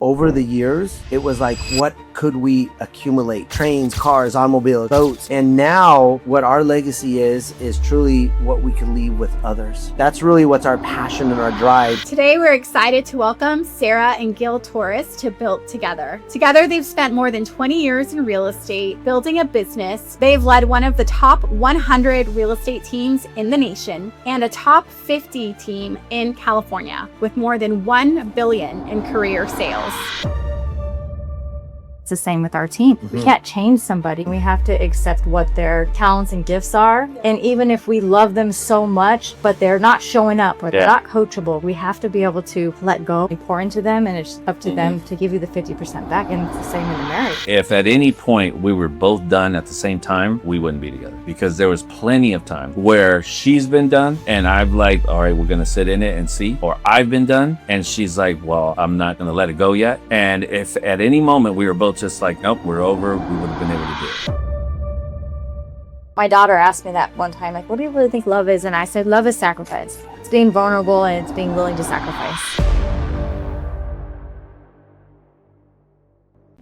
Over the years, it was like, what could we accumulate? Trains, cars, automobiles, boats. And now what our legacy is truly what we can leave with others. That's really what's our passion and our drive. Today, we're excited to welcome Saara and Gil Torres to Built Together. Together, they've spent more than 20 years in real estate, building a business. They've led one of the top 100 real estate teams in the nation and a top 50 team in California with more than $1 billion in career sales. It's the same with our team. We can't change somebody. We have to accept what their talents and gifts are. And even if we love them so much, but they're not showing up or they're not coachable, we have to be able to let go and pour into them. And it's up to them to give you the 50% back. And it's the same in the marriage. If at any point we were both done at the same time, we wouldn't be together, because there was plenty of time where she's been done and I've like, all right, we're going to sit in it and see. Or I've been done and she's like, well, I'm not going to let it go yet. And if at any moment we were both just like, nope, we're over, we would have been able to do it. My daughter asked me that one time, like, what do you really think love is? And I said, love is sacrifice. It's being vulnerable and it's being willing to sacrifice.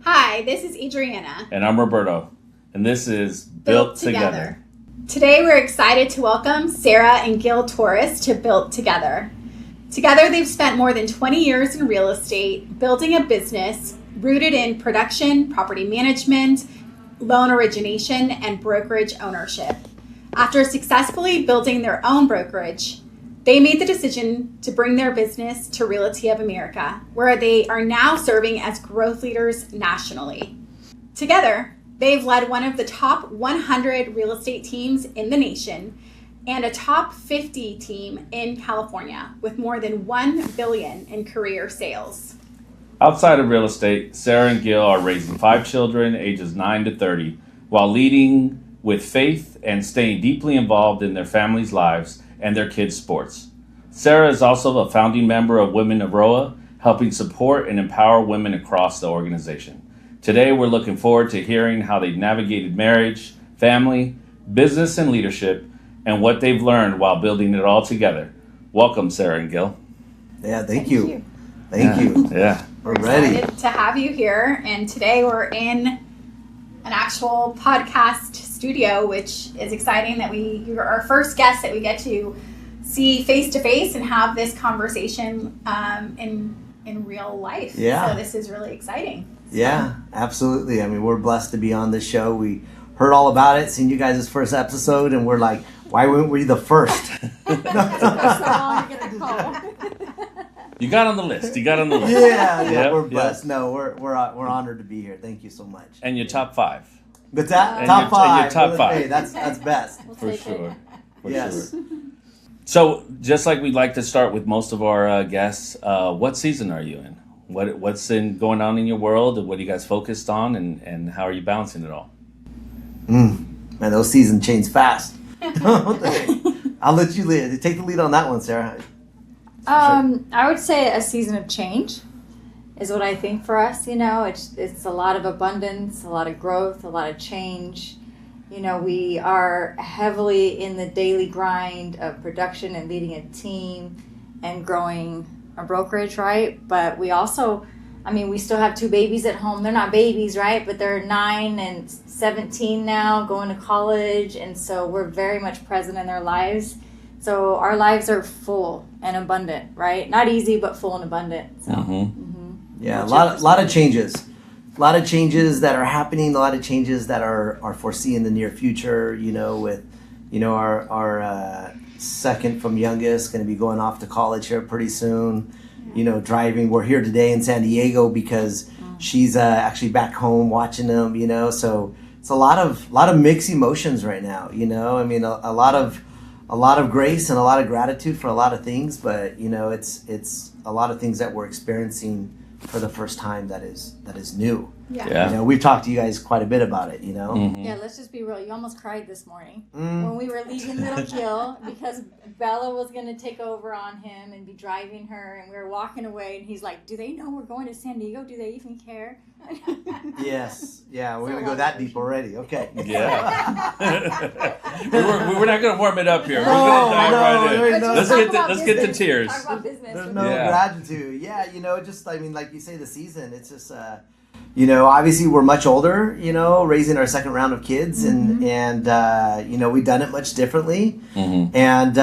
Hi, this is Adriana. And I'm Roberto. And this is Built Together. Today, we're excited to welcome Saara and Gil Torres to Built Together. Together, they've spent more than 20 years in real estate, building a business rooted in production, property management, loan origination, and brokerage ownership. After successfully building their own brokerage, they made the decision to bring their business to Realty of America, where they are now serving as growth leaders nationally. Together, they've led one of the top 100 real estate teams in the nation and a top 50 team in California with more than $1 billion in career sales. Outside of real estate, Saara and Gil are raising 5 children ages 9 to 30 while leading with faith and staying deeply involved in their families' lives and their kids' sports. Saara is also a founding member of Women of ROA, helping support and empower women across the organization. Today, we're looking forward to hearing how they've navigated marriage, family, business, and leadership, and what they've learned while building it all together. Welcome, Saara and Gil. Yeah, thank you. Thank you. Yeah. We're ready. Excited to have you here. And today we're in an actual podcast studio, which is exciting that you're our first guest that we get to see face to face and have this conversation in real life. Yeah. So this is really exciting. Yeah, absolutely. I mean, we're blessed to be on this show. We heard all about it, seen you guys' first episode, and we're like, why weren't we the first? You got on the list. Yeah, we're blessed. Yeah. No, we're honored to be here. Thank you so much. And your top 5. But that and top 5. And your top 5. Hey, that's best. For sure. Yes. So, just like we'd like to start with most of our guests, what season are you in? What's going on in your world? What are you guys focused on, and how are you balancing it all? Man, those seasons change fast. I'll let you lead. Take the lead on that one, Saara. I would say a season of change is what I think for us. You know, it's a lot of abundance, a lot of growth, a lot of change. You know, we are heavily in the daily grind of production and leading a team and growing a brokerage, right? But we also, we still have 2 babies at home. They're not babies, right? But they're 9 and 17 now, going to college. And so we're very much present in their lives. So our lives are full and abundant, right? Not easy, but full and abundant. So. Yeah, a lot of changes. A lot of changes that are happening, a lot of changes that are foreseen in the near future, with, our second from youngest going to be going off to college here pretty soon, driving. We're here today in San Diego because she's actually back home watching them, so it's a lot of mixed emotions right now, a lot of grace and a lot of gratitude for a lot of things, but it's a lot of things that we're experiencing for the first time that is new. Yeah. We've talked to you guys quite a bit about it, Yeah, let's just be real. You almost cried this morning when we were leaving little Gil because Bella was going to take over on him and be driving her, and we were walking away, and he's like, do they know we're going to San Diego? Do they even care? Yes. Yeah, we're going to go that deep already. Okay. Yeah. we're not going to warm it up here. We're going to dive right in. Let's get the tears. Talk about business. There's no gratitude. Yeah, just, like you say, the season. It's just, obviously we're much older, raising our second round of kids, and we've done it much differently, and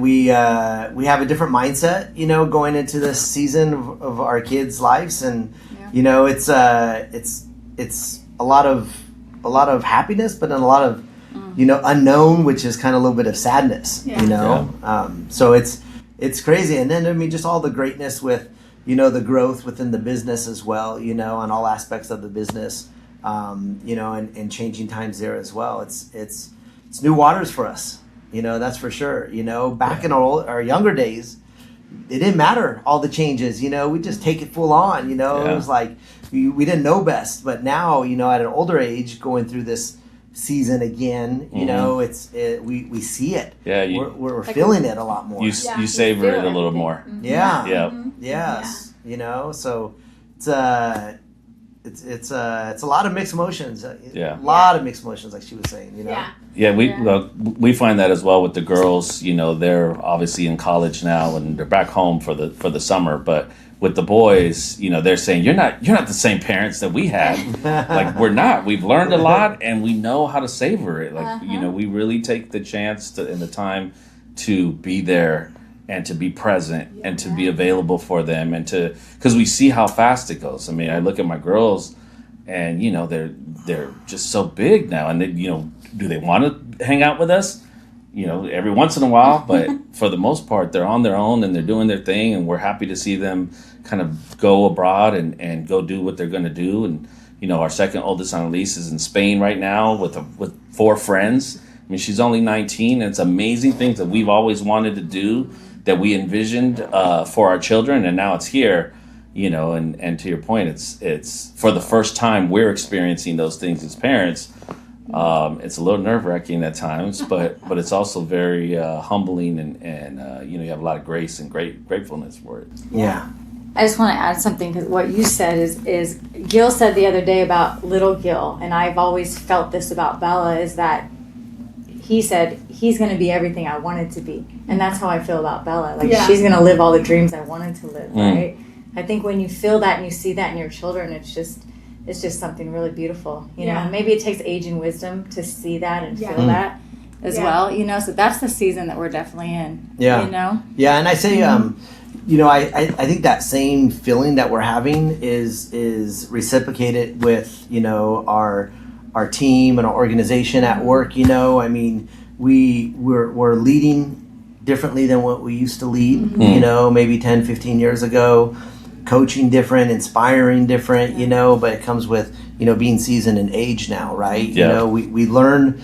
we have a different mindset, going into this season of our kids' lives, and it's a lot of happiness, but then a lot of unknown, which is kind of a little bit of sadness, so it's crazy. And then just all the greatness with the growth within the business as well, on all aspects of the business, and changing times there as well. It's new waters for us, that's for sure. Back in our younger days, it didn't matter all the changes, we just take it full on, It was like we didn't know best. But now, at an older age, going through this season again, we see it. Yeah, we're feeling it a lot more. You savor it a little more. Yeah. Yes. So it's a lot of mixed emotions. A lot of mixed emotions, like she was saying. We find that as well with the girls. They're obviously in college now and they're back home for the summer, but with the boys, they're saying you're not the same parents that we had. Like, we're not. We've learned a lot and we know how to savor it. Like, we really take the chance and the time to be there and to be present and to be available for them, and because we see how fast it goes. I mean, I look at my girls and they're just so big now, and they, do they want to hang out with us? Every once in a while, but for the most part, they're on their own and they're doing their thing, and we're happy to see them kind of go abroad and go do what they're going to do. And, our second oldest on a lease is in Spain right now with 4 friends. I mean, she's only 19, and it's amazing things that we've always wanted to do, that we envisioned for our children, and now it's here, and to your point, it's for the first time we're experiencing those things as parents. It's a little nerve-wracking at times, but it's also very humbling, and you have a lot of grace and gratefulness for it. Yeah. I just want to add something, because what you said is Gil said the other day about little Gil, and I've always felt this about Bella, is that he said he's going to be everything I wanted to be, and that's how I feel about Bella. Like, she's going to live all the dreams I wanted to live, right? I think when you feel that and you see that in your children, it's just something really beautiful, you know. Maybe it takes age and wisdom to see that and feel that as well, so that's the season that we're definitely in. And I say I think that same feeling that we're having is reciprocated with our team and our organization at work. I mean, we're leading differently than what we used to lead, maybe 10, 15 years ago. Coaching different, inspiring different, but it comes with, being seasoned in age now, right? We learn,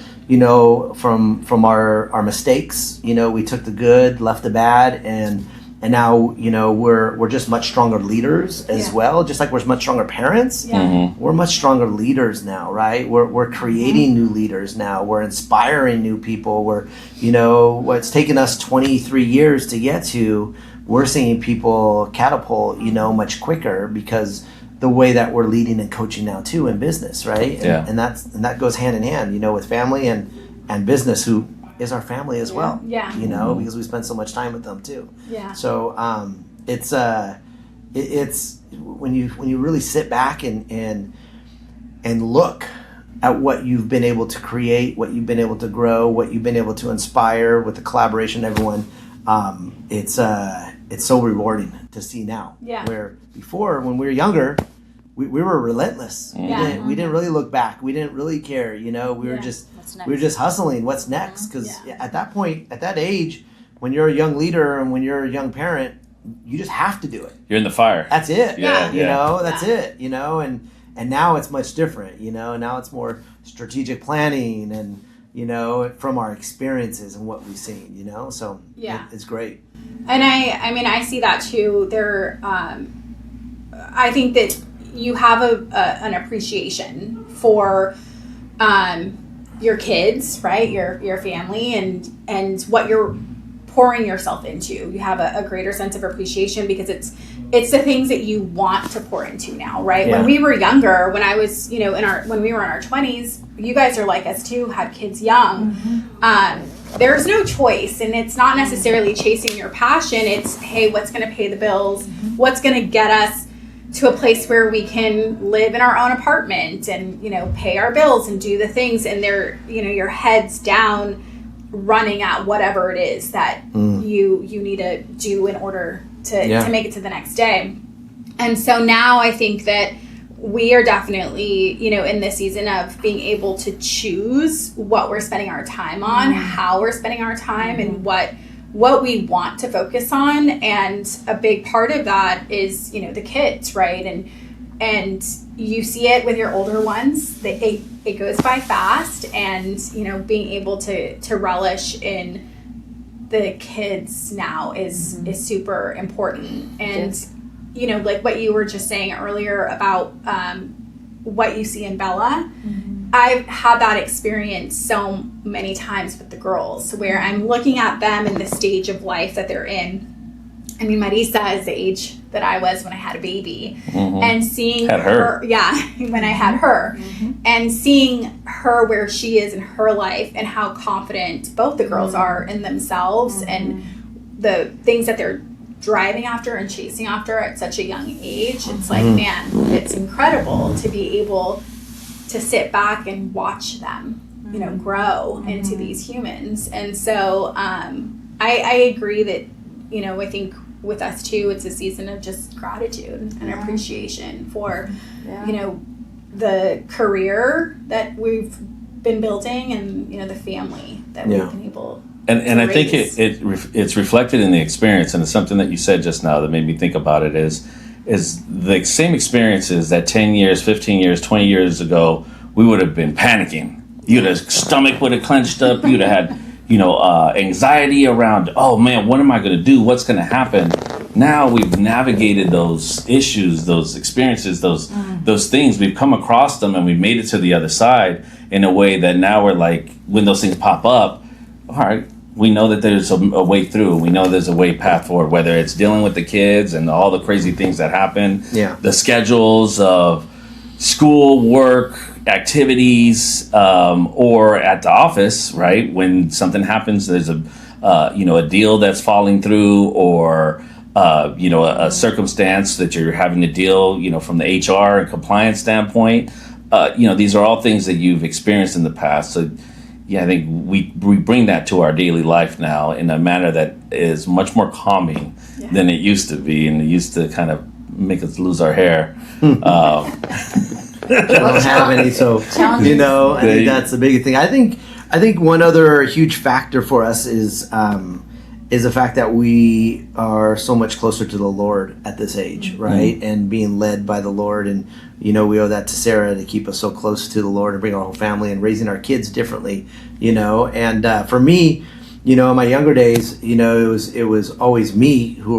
from our mistakes, we took the good, left the bad, and now, we're just much stronger leaders as well. Just like we're much stronger parents, we're much stronger leaders now, right? We're creating new leaders now. We're inspiring new people. We're, what's taken us 23 years to get to, we're seeing people catapult, much quicker, because the way that we're leading and coaching now too in business, right? And that goes hand in hand, with family and business, who is our family as well. Because we spend so much time with them too. So it's when you really sit back and look at what you've been able to create, what you've been able to grow, what you've been able to inspire with the collaboration of everyone. It's so rewarding to see now. Where before, when we were younger, we were relentless. We didn't really look back. We didn't really care. We were just hustling. What's next? Because at that point, at that age, when you're a young leader and when you're a young parent, you just have to do it. You're in the fire. That's it. That's it. And now it's much different. Now it's more strategic planning and. From our experiences and what we've seen, so it's great. And I see that too. I think that you have an appreciation for your kids, right? Your family and what you're pouring yourself into. You have a greater sense of appreciation because it's the things that you want to pour into now, right? When we were younger, when I was, when we were in our 20s, you guys are like us too, had kids young. There's no choice, and it's not necessarily chasing your passion. It's, hey, what's going to pay the bills? What's going to get us to a place where we can live in our own apartment and, you know, pay our bills and do the things, and they're, you know, your head's down running at whatever it is that you need to do in order to make it to the next day. And so now I think that we are definitely, you know, in this season of being able to choose what we're spending our time on, how we're spending our time, and what we want to focus on. And a big part of that is, you know, the kids, right? And you see it with your older ones. It goes by fast, and, you know, being able to relish in the kids now is super important. And you know, like what you were just saying earlier about what you see in Bella, I've had that experience so many times with the girls, where I'm looking at them in the stage of life that they're in. I mean, Marisa is the age that I was when I had a baby, and seeing her, when I had her, and seeing her where she is in her life and how confident both the girls are in themselves and the things that they're driving after and chasing after at such a young age. It's like, man, it's incredible to be able to sit back and watch them, you know, grow into these humans. And so I agree that, you know, I think with us too, it's a season of just gratitude and appreciation for, you know, the career that we've been building and, you know, the family that we've been able and I think it's reflected in the experience, and it's something that you said just now that made me think about it is the same experiences that 10 years, 15 years, 20 years ago, we would have been panicking. You'd have stomach would have clenched up. You'd have had, you know, anxiety around, oh man, what am I going to do? What's going to happen? Now we've navigated those issues, those experiences, those things. We've come across them and we've made it to the other side in a way that now we're like, when those things pop up, all right, we know that there's a way through. We know there's a way path forward, whether it's dealing with the kids and all the crazy things that happen, the schedules of school, work, activities, or at the office, right? When something happens, there's a deal that's falling through, or a circumstance that you're having to deal, you know, from the HR and compliance standpoint. These are all things that you've experienced in the past. So yeah, I think we bring that to our daily life now in a manner that is much more calming than it used to be, and it used to kind of make us lose our hair. I don't have any, so you know, I think that's the biggest thing. I think one other huge factor for us is the fact that we are so much closer to the Lord at this age, right? And being led by the Lord, and you know, we owe that to Sarah to keep us so close to the Lord and bring our whole family, and raising our kids differently, you know. And for me, you know, in my younger days, you know, it was always me who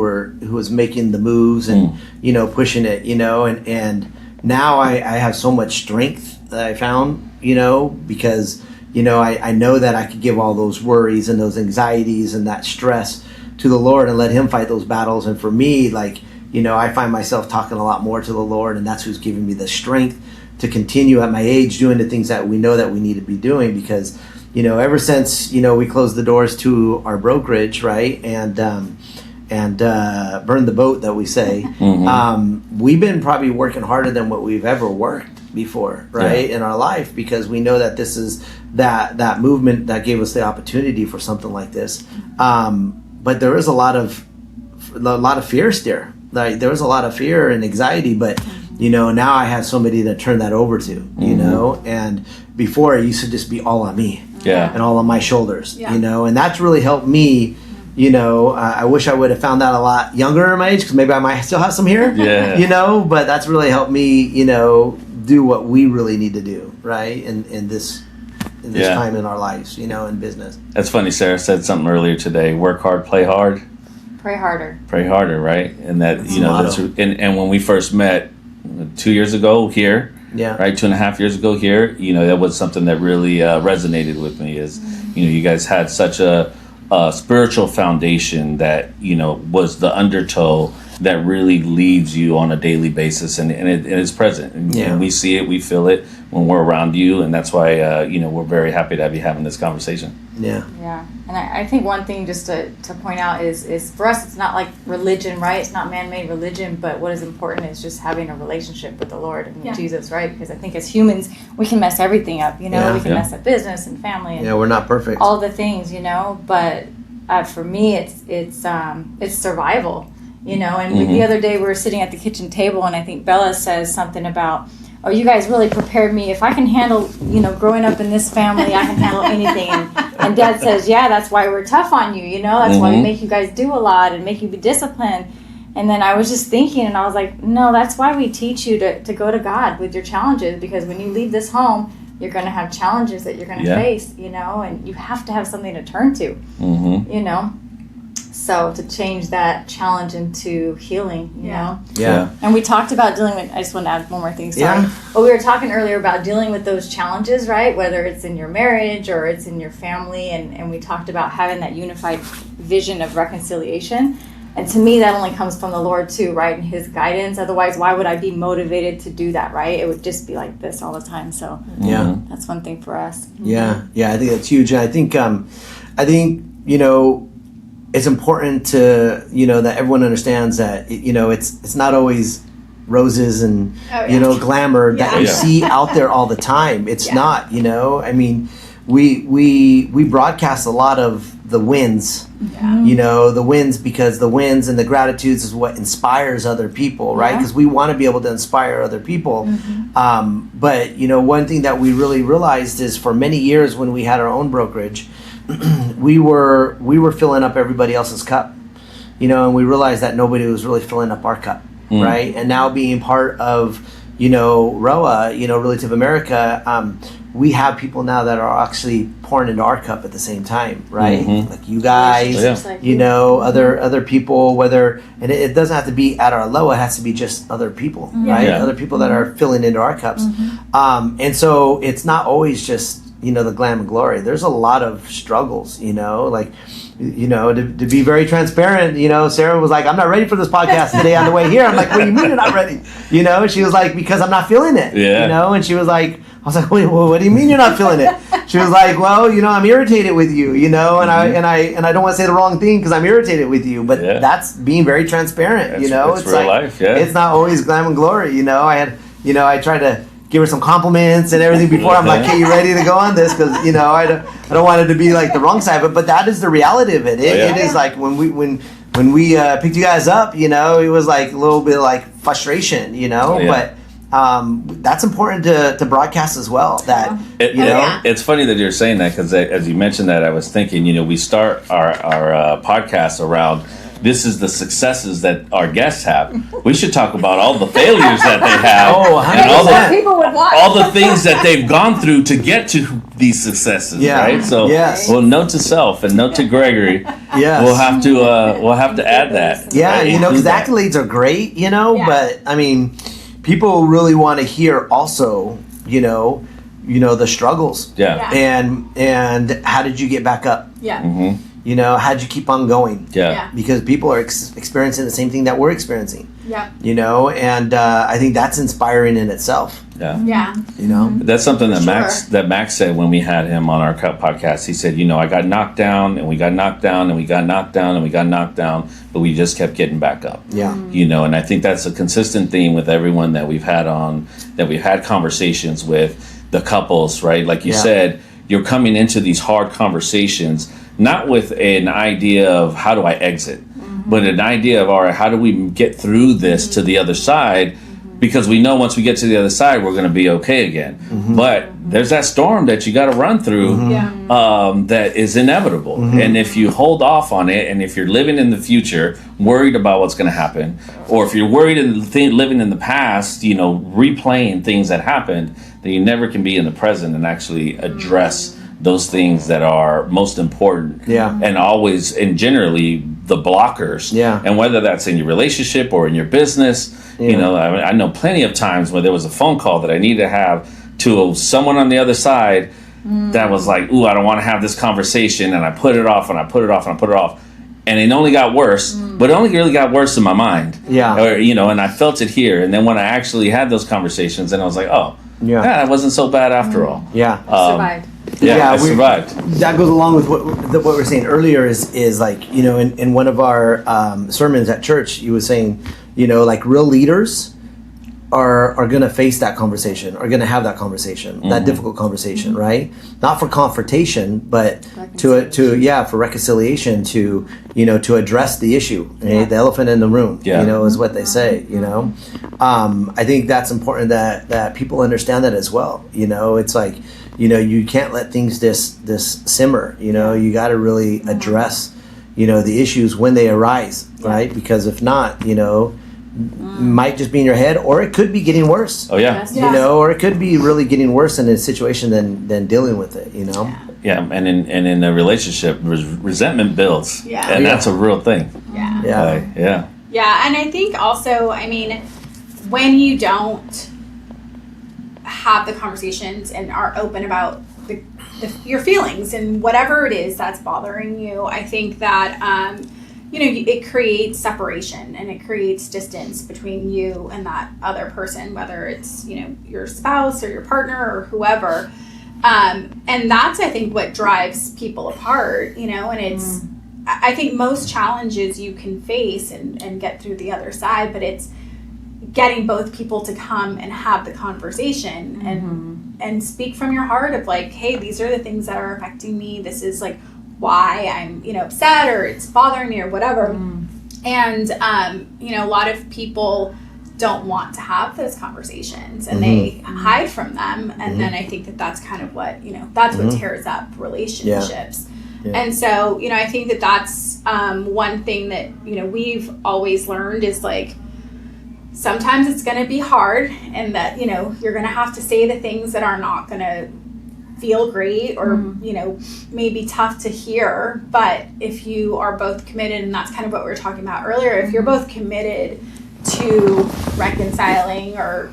was making the moves and you know, pushing it, you know, and now I have so much strength that I found, you know, because you know, I know that I could give all those worries and those anxieties and that stress to the Lord and let Him fight those battles. And for me, like, you know, I find myself talking a lot more to the Lord, and that's who's giving me the strength to continue at my age doing the things that we know that we need to be doing. Because, you know, ever since, you know, we closed the doors to our brokerage, right, and burned the boat, that we say, we've been probably working harder than what we've ever worked before, right, in our life, because we know that this is that movement that gave us the opportunity for something like this. But there is a lot of fear still. Like, there was a lot of fear and anxiety, but you know, now I have somebody to turn that over to, you know. And before, it used to just be all on me, and all on my shoulders, you know. And that's really helped me. You know, I wish I would have found that a lot younger in my age, because maybe I might still have some here, you know. But that's really helped me, you know, do what we really need to do, right, in this time in our lives, you know, in business. That's funny. Sarah said something earlier today: work hard, play hard, pray harder. Pray harder, right? And that's you know, that's, and when we first met 2 years ago here, right, 2.5 years ago here, you know, that was something that really resonated with me. Is you know, you guys had such a spiritual foundation that, you know, was the undertow that really leads you on a daily basis, and it is present. And we see it, we feel it when we're around you, and that's why we're very happy to have you having this conversation. Yeah. And I think one thing just to point out is for us, it's not like religion, right? It's not man-made religion, but what is important is just having a relationship with the Lord and Jesus, right? Because I think as humans, we can mess everything up, we can mess up business and family. And we're not perfect. all the things, but for me, it's survival, and the other day we were sitting at the kitchen table, and I think Bella says something about, oh, you guys really prepared me. If I can handle, growing up in this family, I can handle anything. And Dad says, yeah, that's why we're tough on you, that's why we make you guys do a lot and make you be disciplined. And then I was just thinking, and I was like, no, that's why we teach you to go to God with your challenges, because when you leave this home, you're going to have challenges that you're going to face, and you have to have something to turn to, So to change that challenge into healing, you know? Yeah. And we talked about dealing with, I just want to add one more thing, sorry. Yeah. But we were talking earlier about dealing with those challenges, right? Whether it's in your marriage or it's in your family. And we talked about having that unified vision of reconciliation. And to me, that only comes from the Lord too, right? And His guidance. Otherwise, why would I be motivated to do that, right? It would just be like this all the time. So that's one thing for us. Yeah. I think that's huge. And I think it's important to that everyone understands that it's not always roses and glamour that you see out there all the time. It's not. I mean, we broadcast a lot of the wins. The wins, because the wins and the gratitudes is what inspires other people, right? Because we want to be able to inspire other people. But one thing that we really realized is, for many years when we had our own brokerage, we were filling up everybody else's cup, and we realized that nobody was really filling up our cup, right? And now being part of ROA, Realty of America, we have people now that are actually pouring into our cup at the same time, right? Like you guys, other people, and it doesn't have to be at our low, it has to be just other people, right? Other people that are filling into our cups. And so it's not always just the glam and glory. There's a lot of struggles, to be very transparent, Sarah was like, I'm not ready for this podcast today on the way here. I'm like, what do you mean you're not ready? She was like, because I'm not feeling it, and she was like, I was like, wait, what do you mean you're not feeling it? She was like, well, I'm irritated with you, and I don't want to say the wrong thing because I'm irritated with you, but that's being very transparent, it's real like, life, it's not always glam and glory, I tried to give her some compliments and everything before. I'm like, hey, you ready to go on this? Because I don't want it to be like the wrong side, but that is the reality of it. It is like when we picked you guys up, it was like a little bit like frustration, but that's important to broadcast as well. That it's funny that you're saying that, because as you mentioned that, I was thinking, we start our podcast around, this is the successes that our guests have. We should talk about all the failures that they have, and all the things that they've gone through to get to these successes. Right? So, well, note to self and note to Gregory. We'll have to add that. Yeah, because accolades are great, but I mean, people really want to hear also, the struggles. And how did you get back up? How'd you keep on going? Because people are experiencing the same thing that we're experiencing. And I think that's inspiring in itself. That's something that Max said when we had him on our podcast. He said, I got knocked down, and we got knocked down, and we got knocked down, and we got knocked down, but we just kept getting back up. And I think that's a consistent theme with everyone that we've had on, that we've had conversations with, the couples, right? Like you said, you're coming into these hard conversations not with an idea of how do I exit, but an idea of, all right, how do we get through this to the other side? Because we know once we get to the other side, we're going to be okay again. But there's that storm that you got to run through that is inevitable. And if you hold off on it, and if you're living in the future, worried about what's going to happen, or if you're worried and living in the past, replaying things that happened, then you never can be in the present and actually address those things that are most important, and always and generally the blockers, and whether that's in your relationship or in your business, I know plenty of times where there was a phone call that I needed to have to someone on the other side that was like, ooh, I don't want to have this conversation, and I put it off and I put it off and I put it off, and it only got worse, but it only really got worse in my mind. Yeah. Or, and I felt it here. And then when I actually had those conversations, and I was like, yeah, it wasn't so bad after all. Yeah. Survived. I survived. That goes along with what we were saying earlier is like, in one of our sermons at church, he was saying, like real leaders are going to face that conversation, are going to have that conversation, that difficult conversation, right? Not for confrontation, but for reconciliation, to address the issue, the elephant in the room, is what they say, I think that's important that people understand that as well. It's like, you can't let things this simmer, you got to really address, the issues when they arise, right? Because if not, might just be in your head, or it could be getting worse. Oh yeah. Or it could be really getting worse in a situation than dealing with it. Yeah, and in a relationship, resentment builds. Yeah. And that's a real thing. Yeah. Yeah. Yeah, and I think also, when you don't have the conversations and are open about your feelings and whatever it is that's bothering you, I think that it creates separation and it creates distance between you and that other person, whether it's your spouse or your partner or whoever, and that's, I think, what drives people apart. And it's I think most challenges you can face and get through the other side, but it's getting both people to come and have the conversation and speak from your heart of like, hey, these are the things that are affecting me. This is like why I'm upset, or it's bothering me, or whatever. And a lot of people don't want to have those conversations, and they hide from them, and then I think that's kind of what that's what tears up relationships. And so I think that's one thing that we've always learned is like, sometimes it's going to be hard, and that you're going to have to say the things that are not going to feel great, or maybe tough to hear. But if you are both committed, and that's kind of what we were talking about earlier, if you're both committed to reconciling or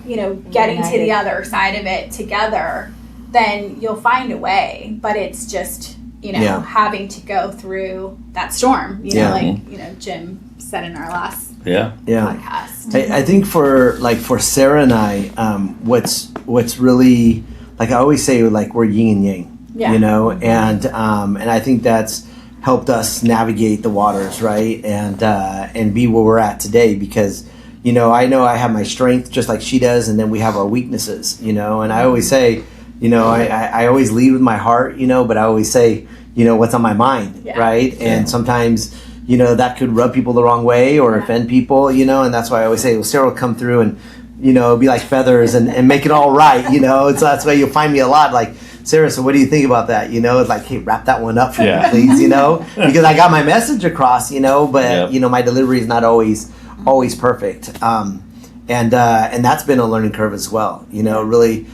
getting to the other side of it together, then you'll find a way. But it's just having to go through that storm, like Jim said in our last podcast. I think for Saara and I, what's really, like I always say, like we're yin and yang, and I think that's helped us navigate the waters, right, and be where we're at today, because I know I have my strength just like she does, and then we have our weaknesses, and I always say, I always lead with my heart, but I always say, what's on my mind, right, and sometimes that could rub people the wrong way or offend people, and that's why I always say, well, Saara will come through and be like feathers and make it all right, so that's why you'll find me a lot like, Saara, so what do you think about that? It's like, hey, wrap that one up for me, please, because I got my message across, but my delivery is not always perfect, and that's been a learning curve as well, really,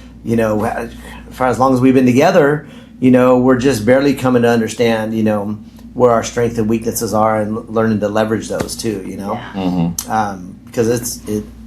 for as long as we've been together, we're just barely coming to understand, where our strengths and weaknesses are, and learning to leverage those too, because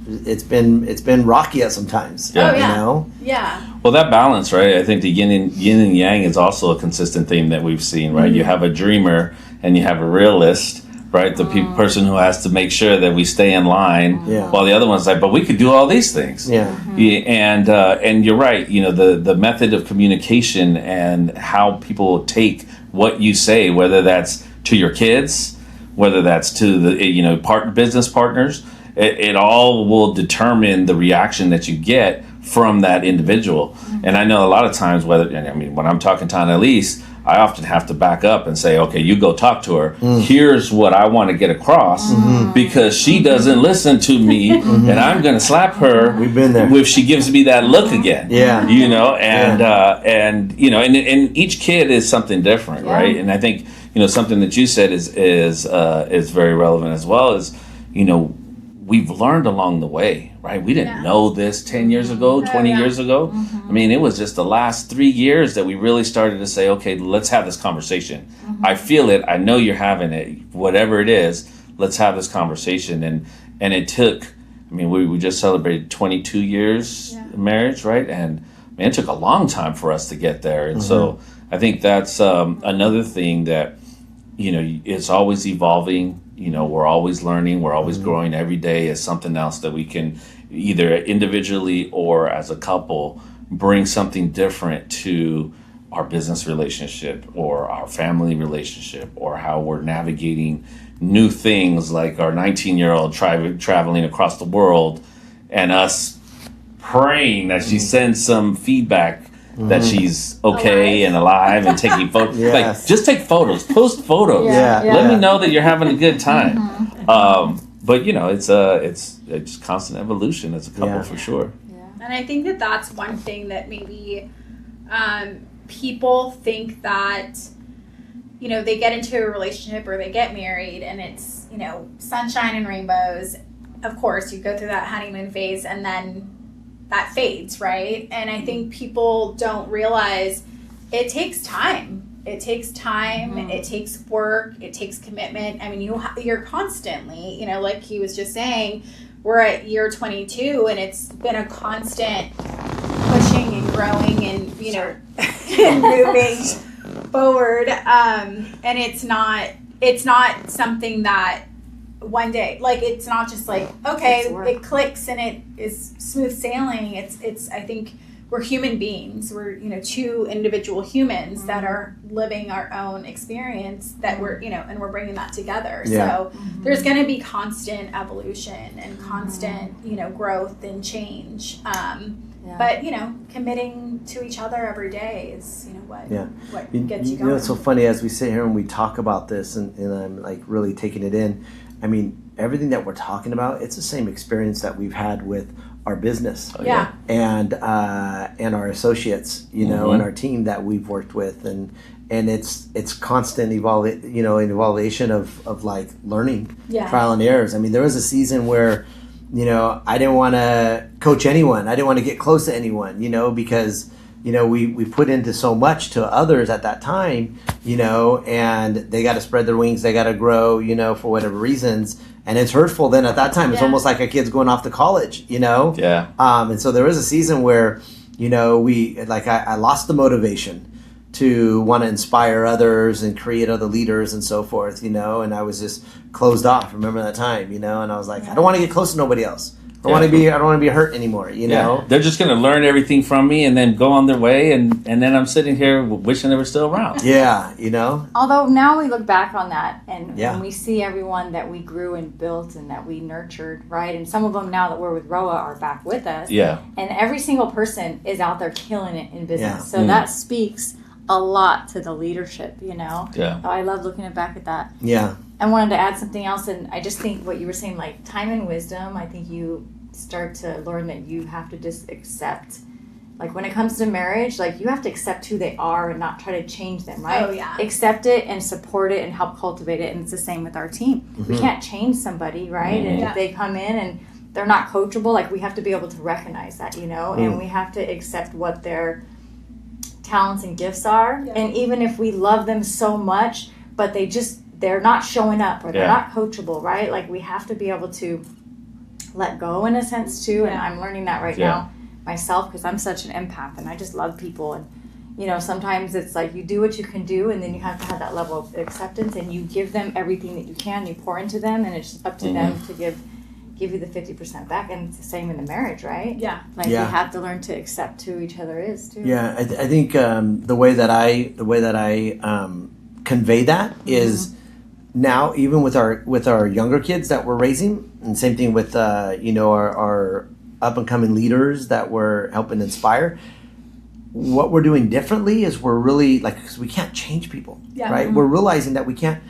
it's been rocky at sometimes. Well, that balance, right? I think the yin and yang is also a consistent theme that we've seen, right? You have a dreamer and you have a realist, right? The person who has to make sure that we stay in line, while the other one's like, but we could do all these things. And you're right. The method of communication and how people take what you say, whether that's to your kids, whether that's to the business partners. It all will determine the reaction that you get from that individual. And I know a lot of times, when I'm talking to Annalise, I often have to back up and say, okay, you go talk to her. Here's what I want to get across, because she doesn't listen to me, and I'm going to slap her. We've been there. If she gives me that look again. And each kid is something different, right? And I think, something that you said is very relevant as well, is, we've learned along the way, right? We didn't know this 10 years ago, 20 years ago. It was just the last 3 years that we really started to say, okay, let's have this conversation. I feel it. I know you're having it. Whatever it is, let's have this conversation. And it took, we just celebrated 22 years of marriage, right? And it took a long time for us to get there. And so I think that's another thing that it's always evolving. We're always learning, we're always growing. Every day is something else that we can either individually or as a couple bring something different to our business relationship or our family relationship, or how we're navigating new things, like our 19-year-old traveling across the world and us praying that she sends some feedback that she's okay and alive and taking photos. Yes. Like, just take photos, post photos. Let me know that you're having a good time. But it's constant evolution as a couple for sure. And I think that that's one thing that maybe people think that, they get into a relationship or they get married and it's, sunshine and rainbows. Of course, you go through that honeymoon phase and then that fades, right? And I think people don't realize it takes time. It takes time, it takes work, it takes commitment. I mean, you're constantly, like he was just saying, we're at year 22 and it's been a constant pushing and growing and, and moving forward. And it's not something that one day, like, it's not just like, okay, it clicks and it is smooth sailing. It's I think we're human beings. We're, two individual humans that are living our own experience that we're, and we're bringing that together. So there's going to be constant evolution and constant, growth and change. But, committing to each other every day is, what gets you going. It's so funny as we sit here and we talk about this and I'm like really taking it in. I mean, everything that we're talking about, it's the same experience that we've had with our business and our associates, and our team that we've worked with, and it's constant evaluation of like learning, trial and errors. I mean, there was a season where, I didn't want to coach anyone. I didn't want to get close to anyone, because we put into so much to others at that time, and they got to spread their wings, they got to grow, for whatever reasons. And it's hurtful then at that time. It's almost like a kid's going off to college, Yeah. And so there was a season where, I lost the motivation to want to inspire others and create other leaders and so forth, and I was just closed off. Remember that time, and I was like, I don't want to get close to nobody else. I don't want to be hurt anymore, They're just going to learn everything from me and then go on their way, and then I'm sitting here wishing they were still around. Although now we look back on that and when we see everyone that we grew and built and that we nurtured, right? And some of them now that we're with Roa are back with us. Yeah. And every single person is out there killing it in business. So that speaks a lot to the leadership, Yeah. So I love looking back at that. Yeah. I wanted to add something else, and I just think what you were saying, like time and wisdom, I think you start to learn that you have to just accept, like when it comes to marriage, like you have to accept who they are and not try to change them, right? Oh, yeah. Accept it and support it and help cultivate it, and it's the same with our team. We can't change somebody, right? And if they come in and they're not coachable, like we have to be able to recognize that, and we have to accept what their talents and gifts are. And even if we love them so much, but they're not showing up or they're not coachable, right? Like we have to be able to let go in a sense too. And I'm learning that right now myself, because I'm such an empath and I just love people. And sometimes it's like you do what you can do, and then you have to have that level of acceptance, and you give them everything that you can, you pour into them, and it's up to them to give you the 50% back. And it's the same in the marriage, right? Like you have to learn to accept who each other is too. I think the way that I convey that is now, even with our younger kids that we're raising, and same thing with our up and coming leaders that we're helping inspire. What we're doing differently is we're really cause we can't change people, right? We're realizing that we can't.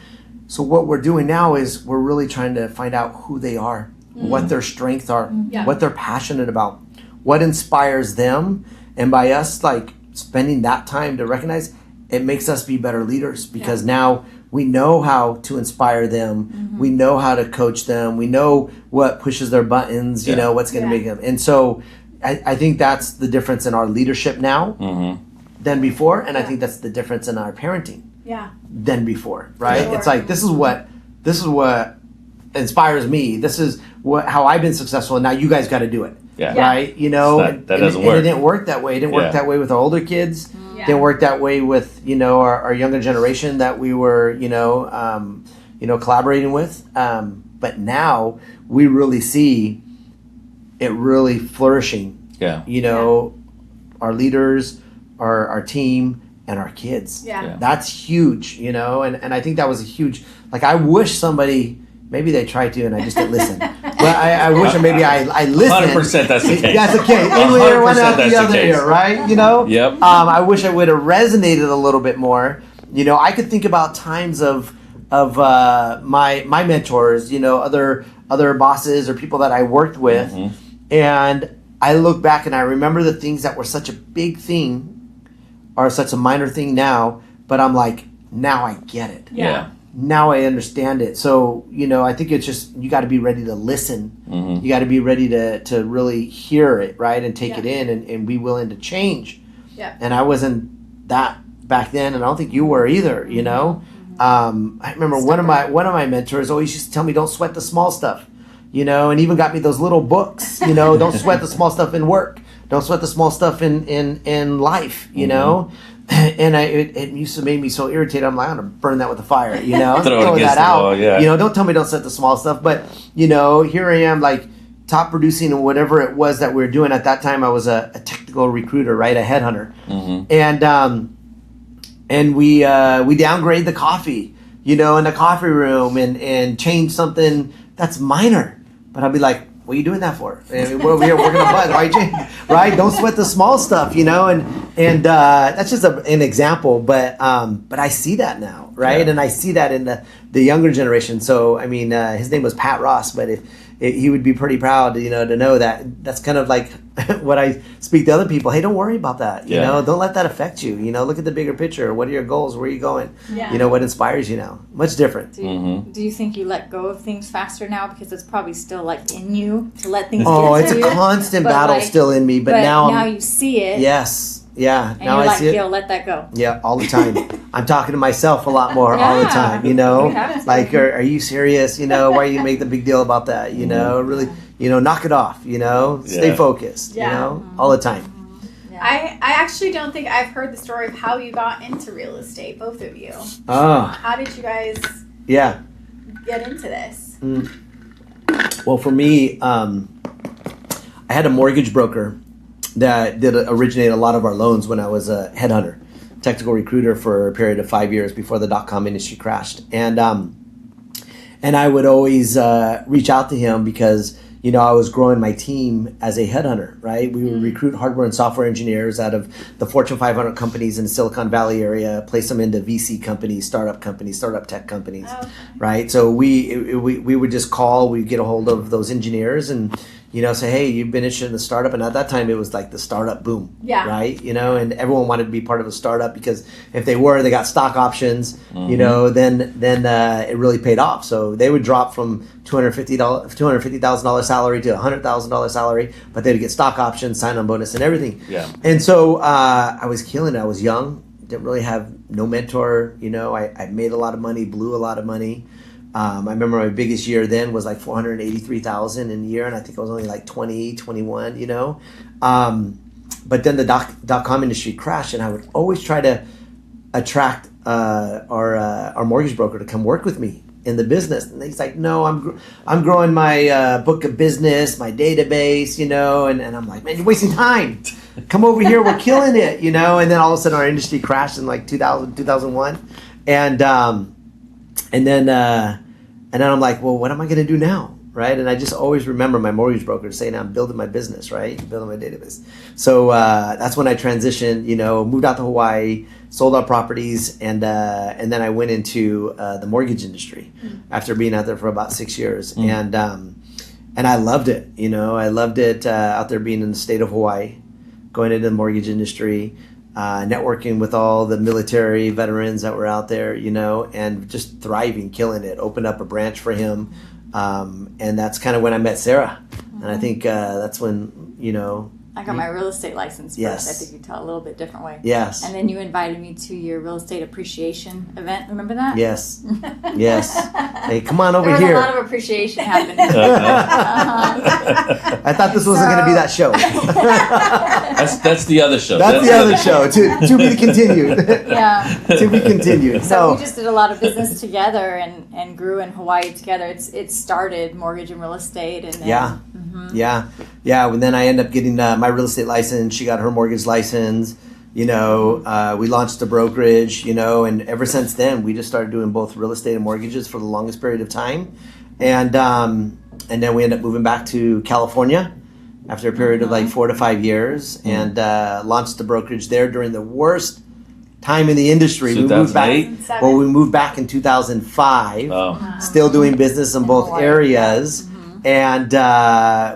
So what we're doing now is we're really trying to find out who they are, what their strengths are, what they're passionate about, what inspires them, and by us spending that time to recognize, it makes us be better leaders, because now we know how to inspire them. We know how to coach them. We know what pushes their buttons, what's going to make them. And so I think that's the difference in our leadership now than before. And I think that's the difference in our parenting than before, right? Sure. It's like, this is what inspires me. This is how I've been successful. And now you guys got to do it. Right? That doesn't work. And it didn't work that way. It didn't work that way with our older kids. Yeah. Didn't work that way with, our younger generation that we were, collaborating with. But now we really see it really flourishing. Yeah. Our leaders, our team, and our kids. Yeah. That's huge, and I think that was a huge, I wish somebody, maybe they tried to and I just didn't listen. But I wish maybe I listened. 100% that's the case. That's the case. In ear, one out the other ear, right? Yep. I wish I would have resonated a little bit more. I could think about times of my mentors, other bosses or people that I worked with, and I look back and I remember the things that were such a big thing are such a minor thing now, but I'm like, now I get it. Yeah. Now I understand it. So, I think it's just, you got to be ready to listen. You got to be ready to really hear it, right? And take it in and be willing to change. Yeah. And I wasn't that back then, and I don't think you were either, I remember one of my mentors always used to tell me, don't sweat the small stuff, and even got me those little books, don't sweat the small stuff in work. Don't sweat the small stuff in life, And it used to make me so irritated. I'm like, I'm gonna burn that with a fire, Throw that out. Wall, yeah. Don't tell me don't sweat the small stuff. But here I am, like top producing and whatever it was that we were doing at that time. I was a technical recruiter, right, a headhunter, and we downgrade the coffee, in the coffee room and change something that's minor. But I'll be like, what are you doing that for? I mean, we're over here working on bud, right? Don't sweat the small stuff, and that's just an example. But I see that now, right? Yeah. And I see that in the younger generation. So I mean, his name was Pat Ross, but he would be pretty proud, to know that that's kind of like what I speak to other people. Hey, don't worry about that. Don't let that affect you. Look at the bigger picture. What are your goals? Where are you going? Yeah. What inspires you now? Much different. Do you think you let go of things faster now because it's probably still like in you to let things Oh, get it's to a you? constant But, battle like, still in me. But now you see it. Yes. Yeah. And Now you're I like, see it. Gil, let that go. Yeah, all the time. I'm talking to myself a lot more all the Yeah, time, you have to. Like, are you serious? Why you make the big deal about that? Really, knock it off, stay Yeah. focused, Yeah. all the time. Yeah. I actually don't think I've heard the story of how you got into real estate, both of you. Oh, How did you guys yeah. get into this? Well, for me, I had a mortgage broker that did originate a lot of our loans when I was a headhunter, technical recruiter for a period of 5 years before the .com industry crashed. And I would always reach out to him because, I was growing my team as a headhunter, right? We would recruit hardware and software engineers out of the Fortune 500 companies in the Silicon Valley area, place them into VC companies, startup tech companies, right? So we would just call, we'd get a hold of those engineers and, say, hey, you've been interested in the startup. And at that time, it was like the startup boom, right? And everyone wanted to be part of a startup because if they got stock options, then it really paid off. So they would drop from $250,000 salary to $100,000 salary, but they'd get stock options, sign-on bonus, and everything. Yeah. And so I was killing it. I was young, didn't really have no mentor. I made a lot of money, blew a lot of money. I remember my biggest year then was like $483,000 in a year, and I think I was only like 20, 21, But then the dot-com industry crashed, and I would always try to attract our mortgage broker to come work with me in the business. And he's like, no, I'm growing my book of business, my database, and I'm like, man, you're wasting time. Come over here, we're killing it, And then all of a sudden our industry crashed in like 2000, 2001. And then I'm like, well, what am I going to do now, right? And I just always remember my mortgage broker saying, I'm building my business, right? Building my database. So that's when I transitioned, moved out to Hawaii, sold our properties, and then I went into the mortgage industry after being out there for about 6 years. And I loved it, I loved it out there being in the state of Hawaii, going into the mortgage industry. Networking with all the military veterans that were out there, and just thriving, killing it. Opened up a branch for him, and that's kind of when I met Saara. And I think that's when, I got my real estate license first. Yes. I think you tell a little bit different way. Yes. And then you invited me to your real estate appreciation event. Remember that? Yes. Yes. Hey, come on over there was here. a lot of appreciation happening. I thought this wasn't going to be that show. That's the other show. That's the other show. To be continued. Yeah. To be continued. So we just did a lot of business together and grew in Hawaii together. It started mortgage and real estate, and then, Yeah. Yeah. And then I ended up getting my real estate license. She got her mortgage license. We launched the brokerage, and ever since then, we just started doing both real estate and mortgages for the longest period of time. And then we ended up moving back to California after a period of like 4 to 5 years and launched the brokerage there during the worst time in the industry. 2008? We moved back in 2005, still doing business in both Hawaii. areas. And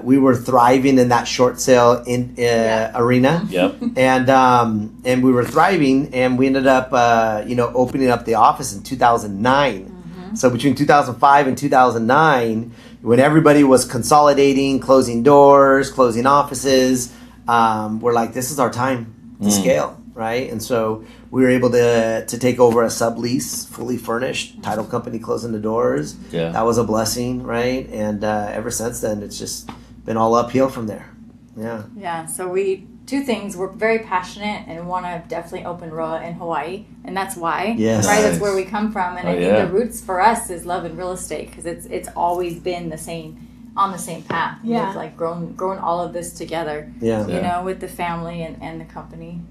we were thriving in that short sale arena. Yep. And we were thriving, and we ended up, opening up the office in 2009. So between 2005 and 2009, when everybody was consolidating, closing doors, closing offices, we're like, this is our time to scale, right? And so we were able to take over a sublease, fully furnished, title company closing the doors. Yeah. That was a blessing, right? And ever since then, it's just been all uphill from there. Yeah. Yeah, so two things. We're very passionate and want to definitely open ROA in Hawaii, and that's why. Yes. Right, that's Nice. where we come from, and I think the roots for us is love and real estate because it's always been on the same path. Yeah. We've like grown all of this together. Yeah. With the family and the company.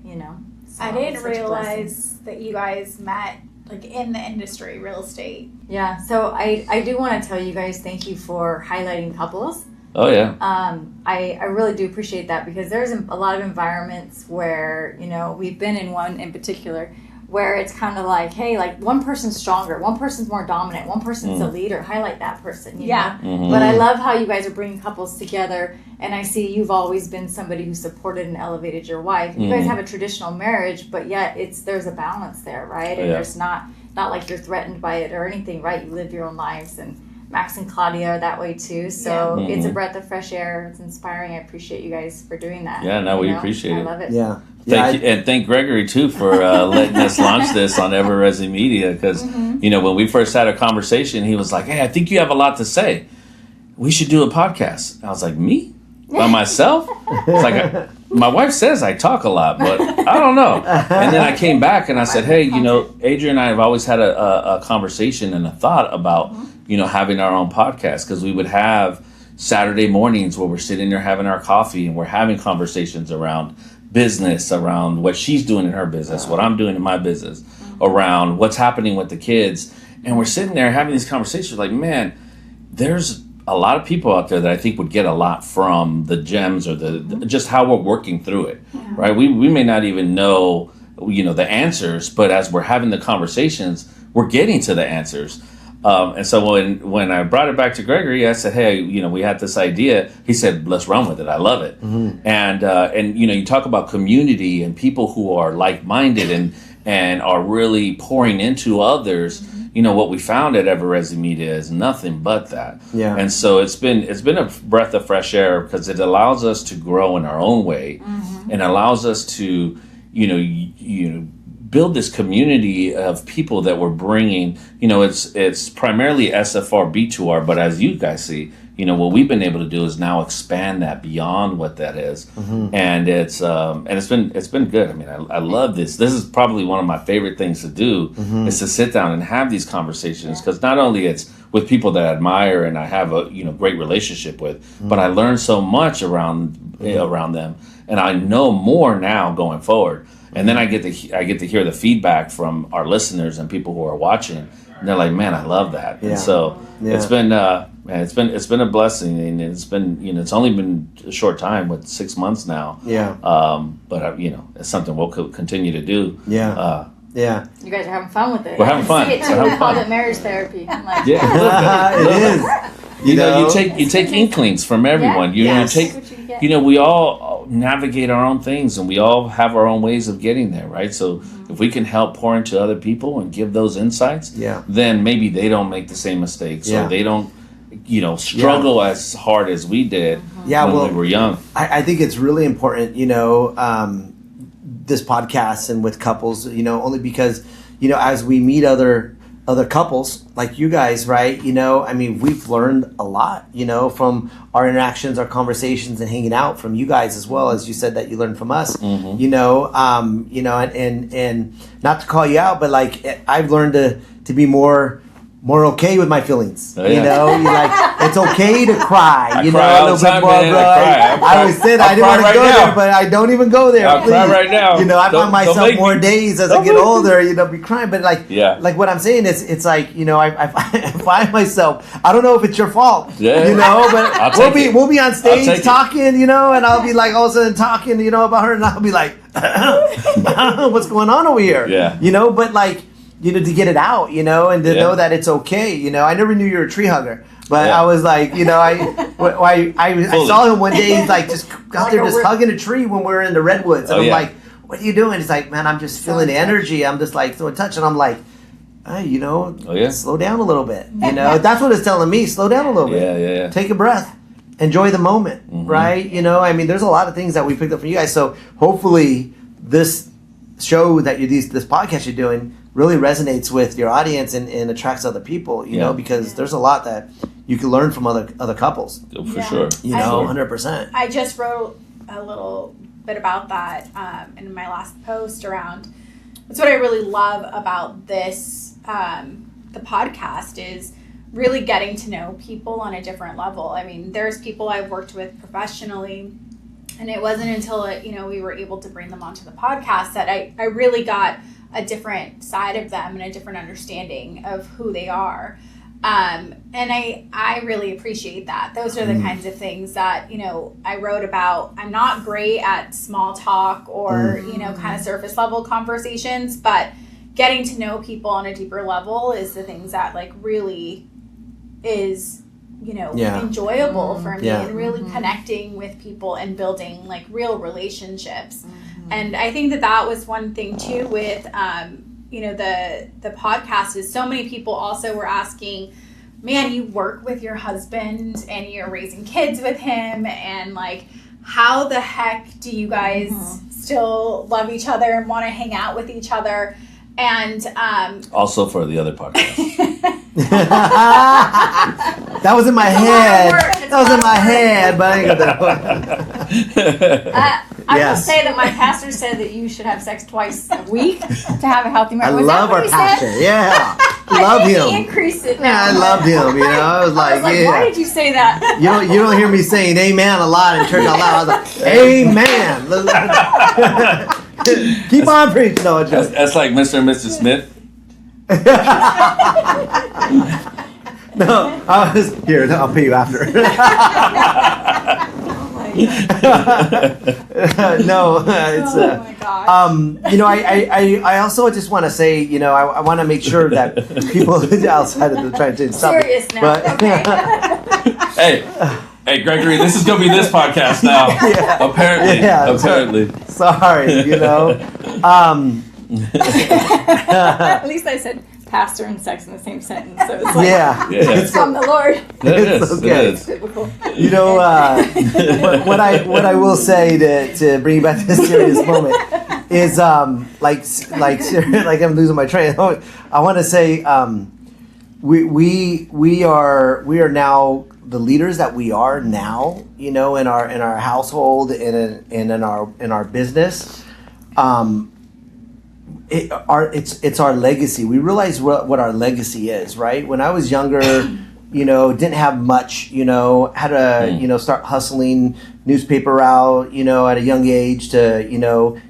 So I it's didn't such a blessing. realize that you guys met like in the industry, real estate. Yeah, so I do want to tell you guys thank you for highlighting couples. Oh yeah. I really do appreciate that because there's a lot of environments where, we've been in one in particular where it's kind of like, hey, like one person's stronger, one person's more dominant, one person's the leader, highlight that person, you know? But I love how you guys are bringing couples together, and I see you've always been somebody who supported and elevated your wife. You guys have a traditional marriage, but yet there's a balance there, right? And there's not like you're threatened by it or anything, right? You live your own lives, and Max and Claudia are that way too. So it's a breath of fresh air. It's inspiring. I appreciate you guys for doing that. Yeah, no, we appreciate it. I love it. Yeah. Thank you, and thank Gregory too for letting us launch this on Ever Resi Media because when we first had a conversation, he was like, "Hey, I think you have a lot to say. We should do a podcast." I was like, "Me? By myself?" It's like my wife says I talk a lot, but I don't know. And then I came back and I said, "Hey, Adrian and I have always had a conversation and a thought about having our own podcast because we would have Saturday mornings where we're sitting there having our coffee and we're having conversations around business, around what she's doing in her business, what I'm doing in my business, around what's happening with the kids. And we're sitting there having these conversations like, man, there's a lot of people out there that I think would get a lot from the gems or just how we're working through it, right? We may not even know, the answers, but as we're having the conversations, we're getting to the answers. And so when I brought it back to Gregory, I said, "Hey, we had this idea." He said, "Let's run with it. I love it." And you talk about community and people who are like-minded and are really pouring into others. What we found at Ever Resi Media is nothing but that. Yeah. And so it's been a breath of fresh air because it allows us to grow in our own way, and allows us to build this community of people that we're bringing. It's primarily SFR B2R, but as you guys see, what we've been able to do is now expand that beyond what that is, and it's been good. I mean, I love this. This is probably one of my favorite things to do is to sit down and have these conversations because not only it's with people that I admire and I have a great relationship with, but I learn so much around them, and I know more now going forward. And then I get to hear the feedback from our listeners and people who are watching, and they're like, "Man, I love that." Yeah. And so it's been a blessing, and it's been it's only been a short time with 6 months now. Yeah. But it's something we'll continue to do. Yeah. Yeah. You guys are having fun with it. We're having fun. We call it marriage therapy. I'm like, it is. You take inklings from everyone. You take. We all navigate our own things, and we all have our own ways of getting there, right? So if we can help pour into other people and give those insights, then maybe they don't make the same mistakes, or they don't struggle as hard as we did when we were young. I think it's really important, this podcast and with couples, only because, as we meet other couples like you guys, right? We've learned a lot, from our interactions, our conversations, and hanging out from you guys as well, as you said that you learned from us, and not to call you out, but like I've learned to be more okay with my feelings. It's okay to cry. I cry all the time, man. I always said I didn't want to go there, but I don't even go there. I'll cry right now. I find myself more days as I get older, be crying. But like what I'm saying is, it's like I find myself. I don't know if it's your fault, but we'll be on stage talking, and I'll be like all of a sudden talking, about her, and I'll be like, what's going on over here? But like. To get it out, and to know that it's okay. I never knew you were a tree hugger, but I was like, I saw him one day. He's like just out there just hugging a tree when we were in the redwoods, and I'm like, what are you doing? He's like, man, I'm just feeling the energy. I'm just like so in touch, and I'm like, hey, slow down a little bit. That's what it's telling me. Slow down a little bit. Yeah. Take a breath. Enjoy the moment, right? There's a lot of things that we picked up from you guys. So hopefully this show that this podcast you're doing really resonates with your audience and attracts other people, because there's a lot that you can learn from other couples. Oh, for sure. 100%. I just wrote a little bit about that in my last post around. That's what I really love about this, the podcast, is really getting to know people on a different level. There's people I've worked with professionally, and it wasn't until we were able to bring them onto the podcast that I really got a different side of them and a different understanding of who they are. And I really appreciate that. Those are the kinds of things that, I wrote about. I'm not great at small talk or, kind of surface level conversations, but getting to know people on a deeper level is the things that like really is, enjoyable for me, and really connecting with people and building like real relationships. And I think that was one thing too with, the podcast is so many people also were asking, man, you work with your husband and you're raising kids with him, and like, how the heck do you guys still love each other and want to hang out with each other? And also for the other podcast. That was in my head. That was in my head, but I ain't got that. I will say that my pastor said that you should have sex twice a week to have a healthy marriage. I love our pastor. Yeah. Love him. He increased it now. Yeah, I loved him. I was like, why did you say that? You don't hear me saying amen a lot in church out loud. I was like, amen. Keep on preaching. No, that's like Mr. and Mrs. Smith. No, I was here. I'll pay you after. No, it's oh my gosh. I also just want to say, I want to make sure that people outside of the trying to stop. Serious now. But, okay. Hey, Gregory, this is gonna be this podcast now. Apparently. Sorry, At least I said pastor and sex in the same sentence, so it's like it's from the Lord. It's okay. It's biblical. What I will say to bring you back to this serious moment is like I'm losing my train. I want to say we are now the leaders that we are now, in our household and in our business. It's our legacy. We realize what our legacy is, right? When I was younger, didn't have much, had to, start hustling newspaper route, at a young age to,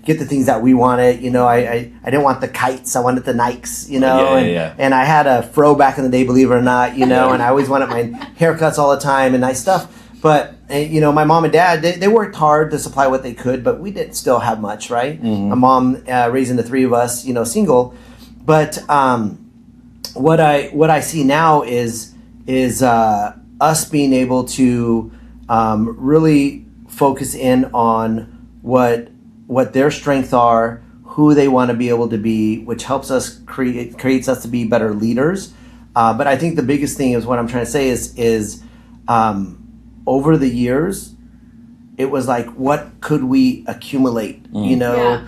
get the things that we wanted. I didn't want the kites. I wanted the Nikes, and I had a fro back in the day, believe it or not, and I always wanted my haircuts all the time and nice stuff. But, my mom and dad, they worked hard to supply what they could, but we didn't still have much, right? My mom raising the three of us, single. But what I see now is us being able to really focus in on what their strengths are, who they want to be able to be, which helps us creates us to be better leaders. But I think the biggest thing is what I'm trying to say is over the years, it was like, what could we accumulate? You know,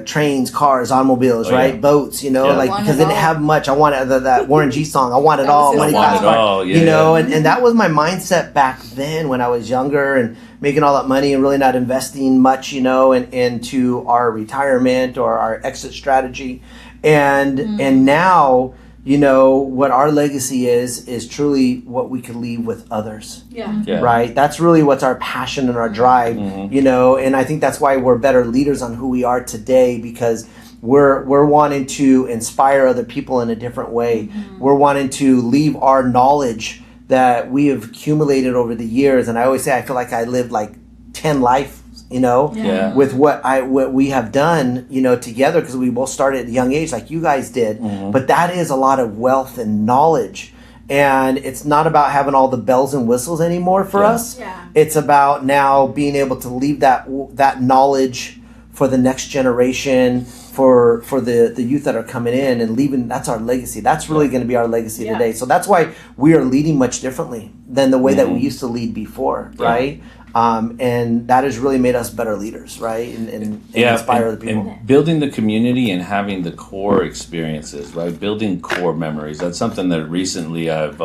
trains, cars, automobiles, right? Boats, you know, like because they didn't have much. I wanted that Warren G song. I want it all. Money, fast car. You know, and that was my mindset back then when I was younger and making all that money and really not investing much, you know, into our retirement or our exit strategy. And now, you know, what our legacy is truly what we can leave with others. Right? That's really what's our passion and our drive, you know, and I think that's why we're better leaders on who we are today, because we're wanting to inspire other people in a different way. We're wanting to leave our knowledge that we have accumulated over the years. And I always say I feel like I lived like 10 lives, you know, with what we have done, you know, together, because we both started at a young age like you guys did. But that is a lot of wealth and knowledge. And it's not about having all the bells and whistles anymore for us. It's about now being able to leave that knowledge for the next generation, for the youth that are coming in and leaving. That's our legacy. That's really going to be our legacy today. So that's why we are leading much differently than the way that we used to lead before, right? And that has really made us better leaders, right? And inspire other people. And building the community and having the core experiences, right? Building core memories. That's something that recently I've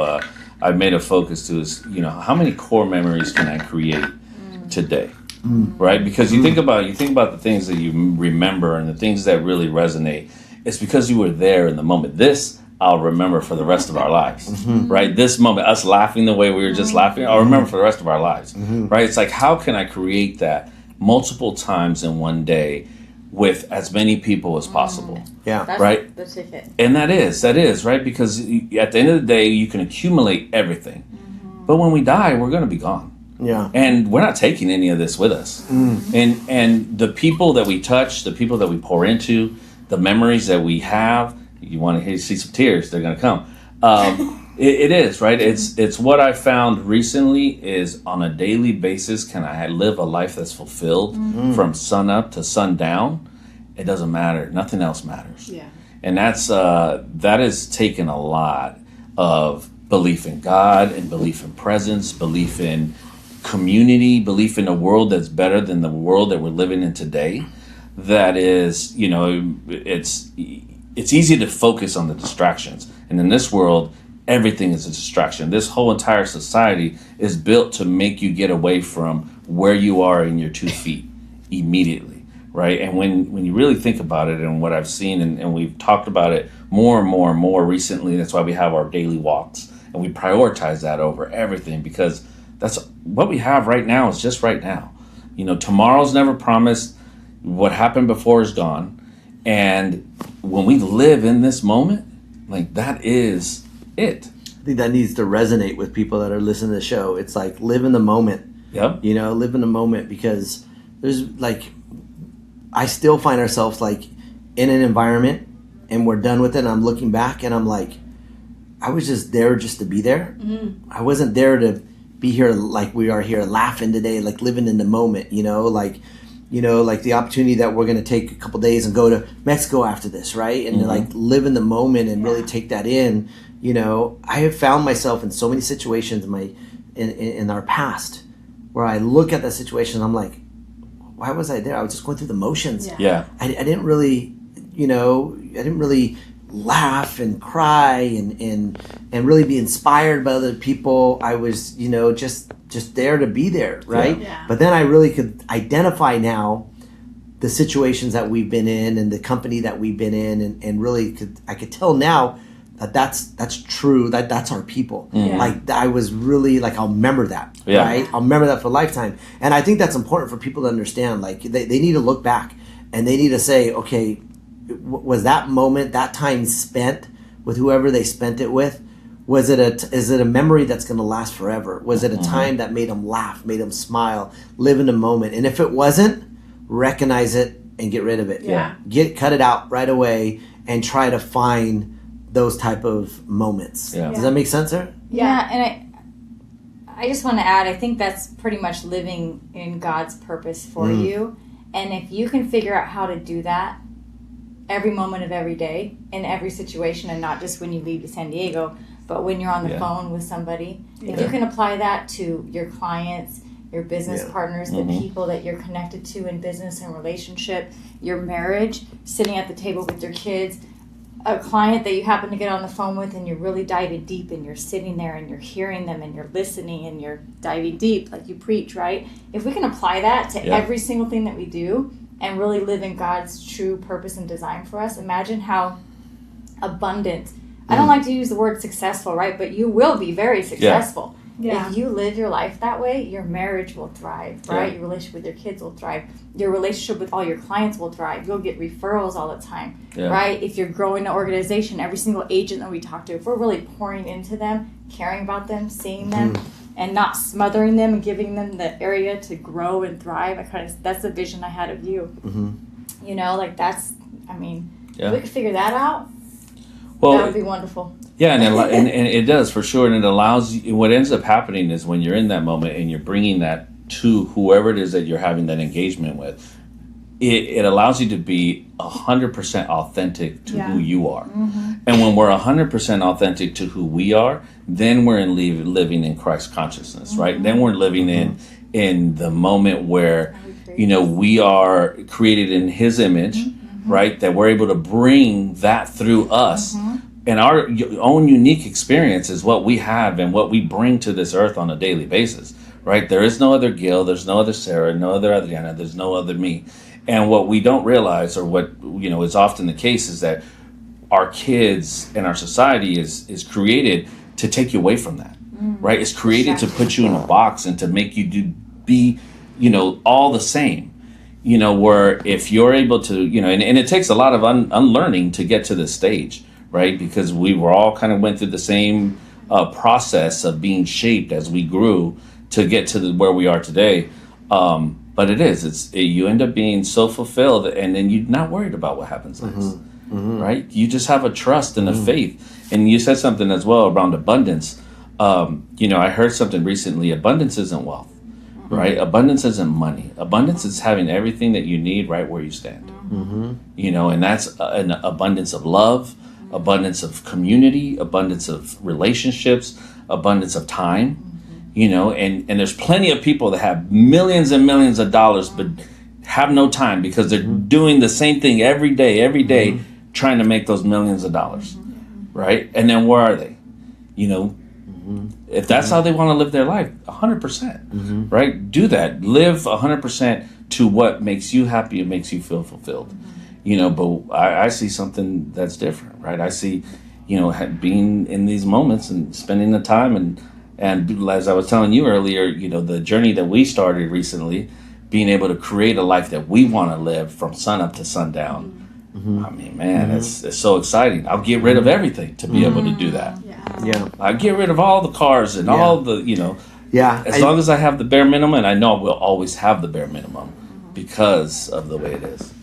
made a focus to is, you know, how many core memories can I create today? Right? Because you think about the things that you remember and the things that really resonate. It's because you were there in the moment. This I'll remember for the rest of our lives, right? This moment, us laughing the way we were just laughing, I'll remember for the rest of our lives, right? It's like, how can I create that multiple times in one day with as many people as possible? That's right? the ticket. And that is, right? Because at the end of the day, you can accumulate everything. But when we die, we're going to be gone. And we're not taking any of this with us. And the people that we touch, the people that we pour into, the memories that we have, you want to see some tears, they're going to come. It is, right? It's what I found recently is on a daily basis, can I live a life that's fulfilled from sun up to sundown? It doesn't matter. Nothing else matters. And that has taken a lot of belief in God and belief in presence, belief in community, belief in a world that's better than the world that we're living in today. That is, you know, it's easy to focus on the distractions. And in this world, everything is a distraction. This whole entire society is built to make you get away from where you are in your 2 feet immediately, right? And when you really think about it, and what I've seen, and we've talked about it more and more and more recently, that's why we have our daily walks. And we prioritize that over everything, because that's what we have right now is just right now. You know, tomorrow's never promised. What happened before is gone. And when we live in this moment, like, that is it. I think that needs to resonate with people that are listening to the show. It's like, live in the moment. You know, live in the moment, because there's like, I still find ourselves like in an environment and we're done with it. And I'm looking back and I'm like, I was just there just to be there. I wasn't there to be here like we are here laughing today, like living in the moment, you know, like the opportunity that we're going to take a couple days and go to Mexico after this, right? And like live in the moment and really take that in. You know, I have found myself in so many situations in our past where I look at the situation and I'm like, why was I there? I was just going through the motions. I didn't really, you know, laugh and cry and really be inspired by other people. I was, you know, just there to be there, right? But then I really could identify now the situations that we've been in and the company that we've been in, and really I could tell now that's true, that's our people. Like, I was really like, I'll remember that, right? I'll remember that for a lifetime. And I think that's important for people to understand. Like, they need to look back and they need to say, okay, was that moment, that time spent with whoever they spent it with, is it a memory that's going to last forever? Was it a time that made them laugh, made them smile, live in the moment? And if it wasn't, recognize it and get rid of it. Cut it out right away and try to find those type of moments. Does that make sense, sir? And I just want to add, I think that's pretty much living in God's purpose for you. And if you can figure out how to do that, every moment of every day in every situation, and not just when you leave to San Diego, but when you're on the phone with somebody. If you can apply that to your clients, your business partners, the people that you're connected to in business and relationship, your marriage, sitting at the table with your kids, a client that you happen to get on the phone with and you're really diving deep and you're sitting there and you're hearing them and you're listening and you're diving deep like you preach, right? If we can apply that to every single thing that we do and really live in God's true purpose and design for us, imagine how abundant, I don't like to use the word successful, right? But you will be very successful. If you live your life that way, your marriage will thrive, right? Your relationship with your kids will thrive. Your relationship with all your clients will thrive. You'll get referrals all the time, right? If you're growing an organization, every single agent that we talk to, if we're really pouring into them, caring about them, seeing them, and not smothering them and giving them the area to grow and thrive, that's the vision I had of you. You know, like that's, I mean, if we could figure that out, that would be wonderful. Yeah, and it does for sure, and it allows you. What ends up happening is when you're in that moment and you're bringing that to whoever it is that you're having that engagement with, it allows you to be 100% authentic to who you are. And when we're 100% authentic to who we are, then we're living in Christ consciousness, right? Then we're living in the moment where, you know, we are created in His image, right? That we're able to bring that through us. And our own unique experience is what we have and what we bring to this earth on a daily basis, right? There is no other Gil, there's no other Saara, no other Adriana, there's no other me. And what we don't realize, or what, you know, is often the case, is that our kids and our society is created to take you away from that, right? It's created to put you in a box and to make you be, you know, all the same. You know, where if you're able to, you know, and it takes a lot of unlearning to get to this stage, right? Because we were all kind of went through the same process of being shaped as we grew to get to where we are today. But you end up being so fulfilled, and then you're not worried about what happens next, right? You just have a trust and a faith. And you said something as well around abundance. You know, I heard something recently. Abundance isn't wealth, right? Abundance isn't money. Abundance is having everything that you need right where you stand. You know, and that's an abundance of love, abundance of community, abundance of relationships, abundance of time, you know, and there's plenty of people that have millions and millions of dollars but have no time because they're doing the same thing every day, trying to make those millions of dollars, right? And then where are they? You know, if that's how they want to live their life, 100%, right? Do that. Live 100% to what makes you happy and makes you feel fulfilled. You know, but I see something that's different, right? I see, you know, being in these moments and spending the time and as I was telling you earlier, you know, the journey that we started recently, being able to create a life that we want to live from sun up to sundown. I mean, man, it's so exciting. I'll get rid of everything to be able to do that. I get rid of all the cars and all the, you know, as long as I have the bare minimum, and I know we'll always have the bare minimum because of the way it is.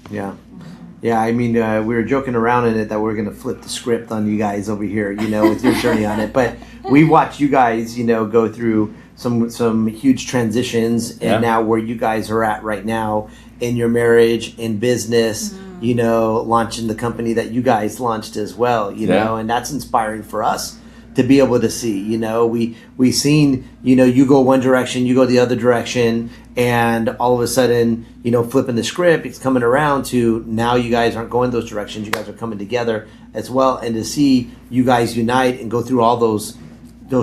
Yeah, I mean, we were joking around in it that we're going to flip the script on you guys over here, you know, with your journey on it. But we watched you guys, you know, go through some huge transitions, and now where you guys are at right now in your marriage, in business, you know, launching the company that you guys launched as well, you know, and that's inspiring for us to be able to see. You know, we seen, you know, you go one direction, you go the other direction, and all of a sudden, you know, flipping the script, it's coming around to now you guys aren't going those directions, you guys are coming together as well. And to see you guys unite and go through all those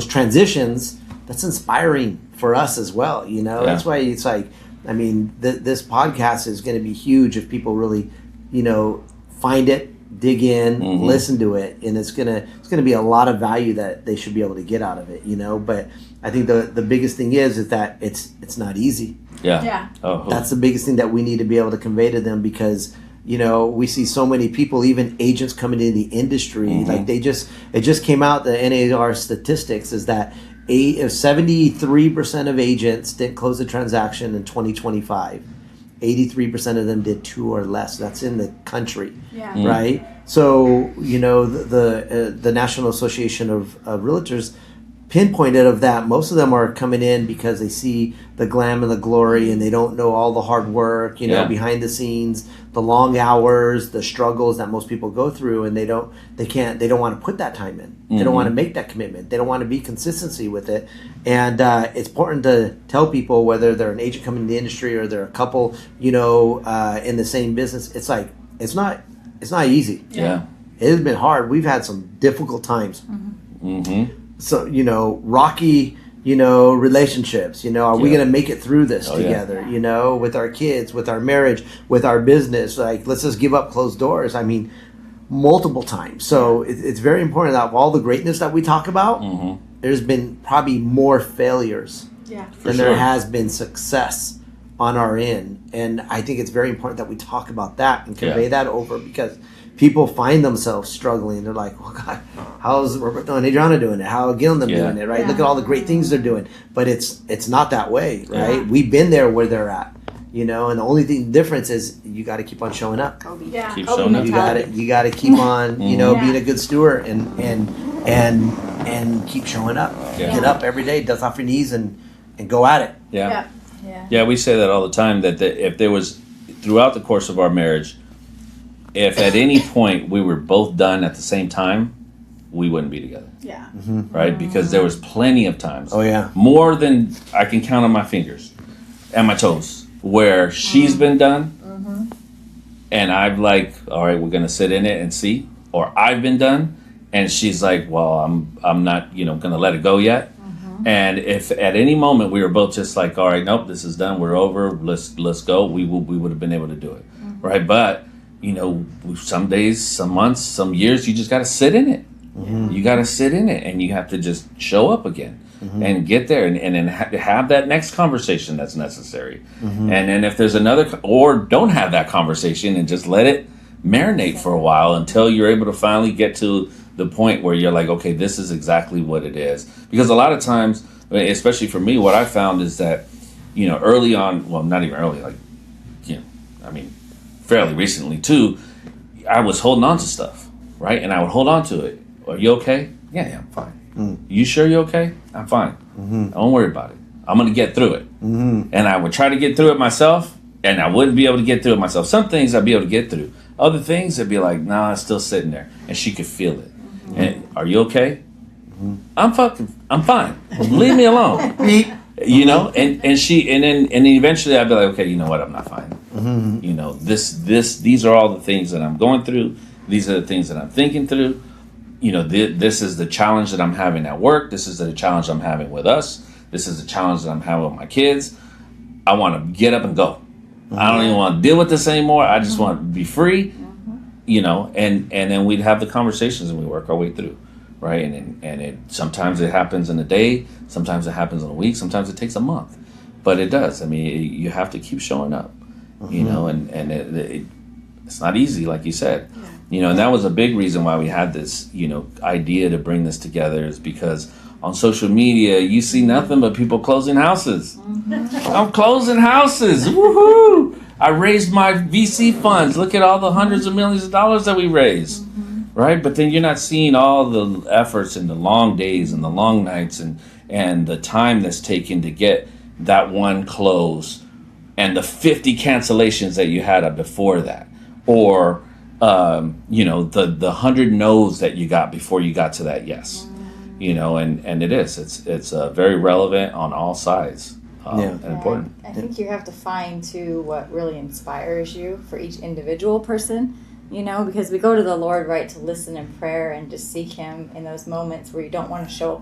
transitions, that's inspiring for us as well, you know. That's why it's like, I mean, this podcast is going to be huge if people really, you know, find it, dig in, listen to it, and it's gonna be a lot of value that they should be able to get out of it, you know. But I think the biggest thing is that it's not easy. That's the biggest thing that we need to be able to convey to them, because, you know, we see so many people, even agents coming into the industry, like it just came out, the NAR statistics is that 73% of agents didn't close a transaction in 2025. 83% of them did 2 or less. That's in the country, right? So, you know, the National Association of Realtors pinpointed of that, most of them are coming in because they see the glam and the glory, and they don't know all the hard work, behind the scenes, the long hours, the struggles that most people go through, and they don't want to put that time in. They don't want to make that commitment. They don't want to be consistency with it. And it's important to tell people, whether they're an agent coming into the industry or they're a couple, in the same business, it's like, it's not easy. Yeah. It has been hard. We've had some difficult times. So, rocky, relationships, are we going to make it through this together, with our kids, with our marriage, with our business? Like, let's just give up closed doors. I mean, multiple times. So it's very important that of all the greatness that we talk about, there's been probably more failures than there has been success on our end. And I think it's very important that we talk about that and convey that over, because people find themselves struggling. They're like, well, God, how's Roberto and Adriana doing it? How are Gil and them doing it, right? Yeah. Look at all the great things they're doing. But it's not that way, right? Yeah. We've been there where they're at, and the only difference is you got to keep on showing up. Keep showing up. You got to keep on, being a good steward and keep showing up. Yeah. Get up every day, dust off your knees, and go at it. Yeah, we say that all the time, that if there was, throughout the course of our marriage, if at any point we were both done at the same time, we wouldn't be together. Yeah. Right? Because there was plenty of times. Oh, yeah. More than I can count on my fingers and my toes, where she's been done, and I've like, all right, we're going to sit in it and see. Or I've been done, and she's like, well, I'm not, going to let it go yet. And if at any moment we were both just like, all right, nope, this is done, we're over, let's go, we would have been able to do it. Right? But some days, some months, some years, you just got to sit in it. You got to sit in it, and you have to just show up again and get there, and then have that next conversation that's necessary. And then if there's another, or don't have that conversation and just let it marinate for a while until you're able to finally get to the point where you're like, okay, this is exactly what it is. Because a lot of times, especially for me, what I found is that, early on, well, not even early, like, fairly recently too, I was holding on to stuff, right? And I would hold on to it. Are you okay? Yeah, I'm fine. You sure you're okay? I'm fine. Don't worry about it. I'm going to get through it. And I would try to get through it myself, and I wouldn't be able to get through it myself. Some things I'd be able to get through. Other things, I'd be like, nah, it's still sitting there. And she could feel it. And, are you okay? I'm fine. Leave me alone. And then eventually I'd be like, okay, you know what? I'm not fine. These are all the things that I'm going through. These are the things that I'm thinking through. This is the challenge that I'm having at work. This is the challenge I'm having with us. This is the challenge that I'm having with my kids. I want to get up and go. I don't even want to deal with this anymore. I just want to be free, and then we'd have the conversations and we work our way through. Right. And sometimes it happens in a day. Sometimes it happens in a week. Sometimes it takes a month, but it does. I mean, you have to keep showing up, and it's not easy, like you said, and that was a big reason why we had this, idea to bring this together, is because on social media, you see nothing but people closing houses. I'm closing houses. Woohoo! I raised my VC funds. Look at all the hundreds of millions of dollars that we raised. Right? But then you're not seeing all the efforts and the long days and the long nights and the time that's taken to get that one close, and the 50 cancellations that you had before that, or the 100 no's that you got before you got to that yes. And it's very relevant on all sides, and important. I think you have to find too what really inspires you for each individual person. Because we go to the Lord, right, to listen in prayer and to seek Him in those moments where you don't want to show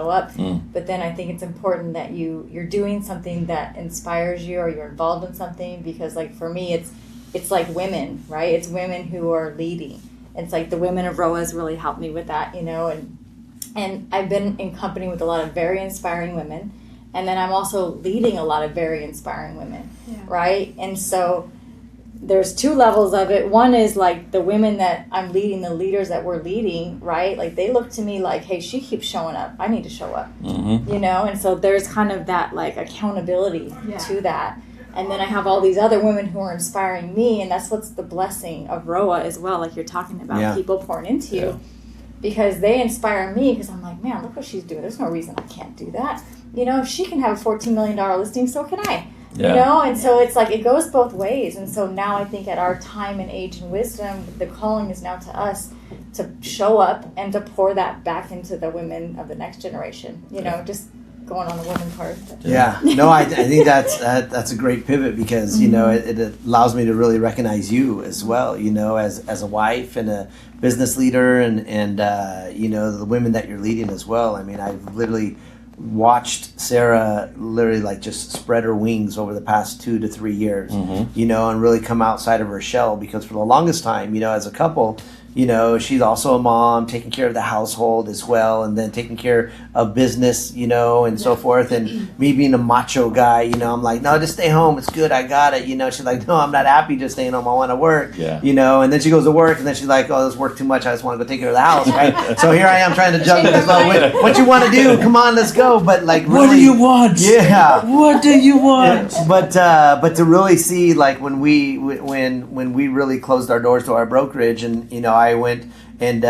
up. But then I think it's important that you're doing something that inspires you, or you're involved in something. Because, like, for me, it's like women, right? It's women who are leading. It's like the women of ROA has really helped me with that, and I've been in company with a lot of very inspiring women, and then I'm also leading a lot of very inspiring women, right? And so there's two levels of it. One is like the women that I'm leading, the leaders that we're leading, right? Like they look to me like, hey, she keeps showing up. I need to show up, And so there's kind of that like accountability to that. And then I have all these other women who are inspiring me, and that's what's the blessing of ROA as well, like you're talking about, people pouring into you. because they inspire me, because I'm like, man, look what she's doing. There's no reason I can't do that. You know, if she can have a $14 million listing, so can I. Yeah. You know, and so it's like it goes both ways. And so now I think at our time and age and wisdom, the calling is now to us to show up and to pour that back into the women of the next generation. You know, just going on the women part. Yeah, no, I think that's a great pivot, because you know it allows me to really recognize you as well. You know, as a wife and a business leader, and you know, the women that you're leading as well. I mean, I've literally watched Saara literally like just spread her wings over the past 2 to 3 years. You know, and really come outside of her shell, because for the longest time, you know, as a couple, you know, she's also a mom, taking care of the household as well, and then taking care of business, you know, and so forth. And me being a macho guy, you know, I'm like, no, just stay home. It's good. I got it. You know, she's like, no, I'm not happy just staying home. I want to work. Yeah. You know, and then she goes to work, and then she's like, oh, this work too much. I just want to go take care of the house, right? So here I am trying to juggle this. Well, what you want to do? Come on, let's go. But like, really, What do you want? Yeah. What do you want? But to really see, like, when we really closed our doors to our brokerage, and you know, I went and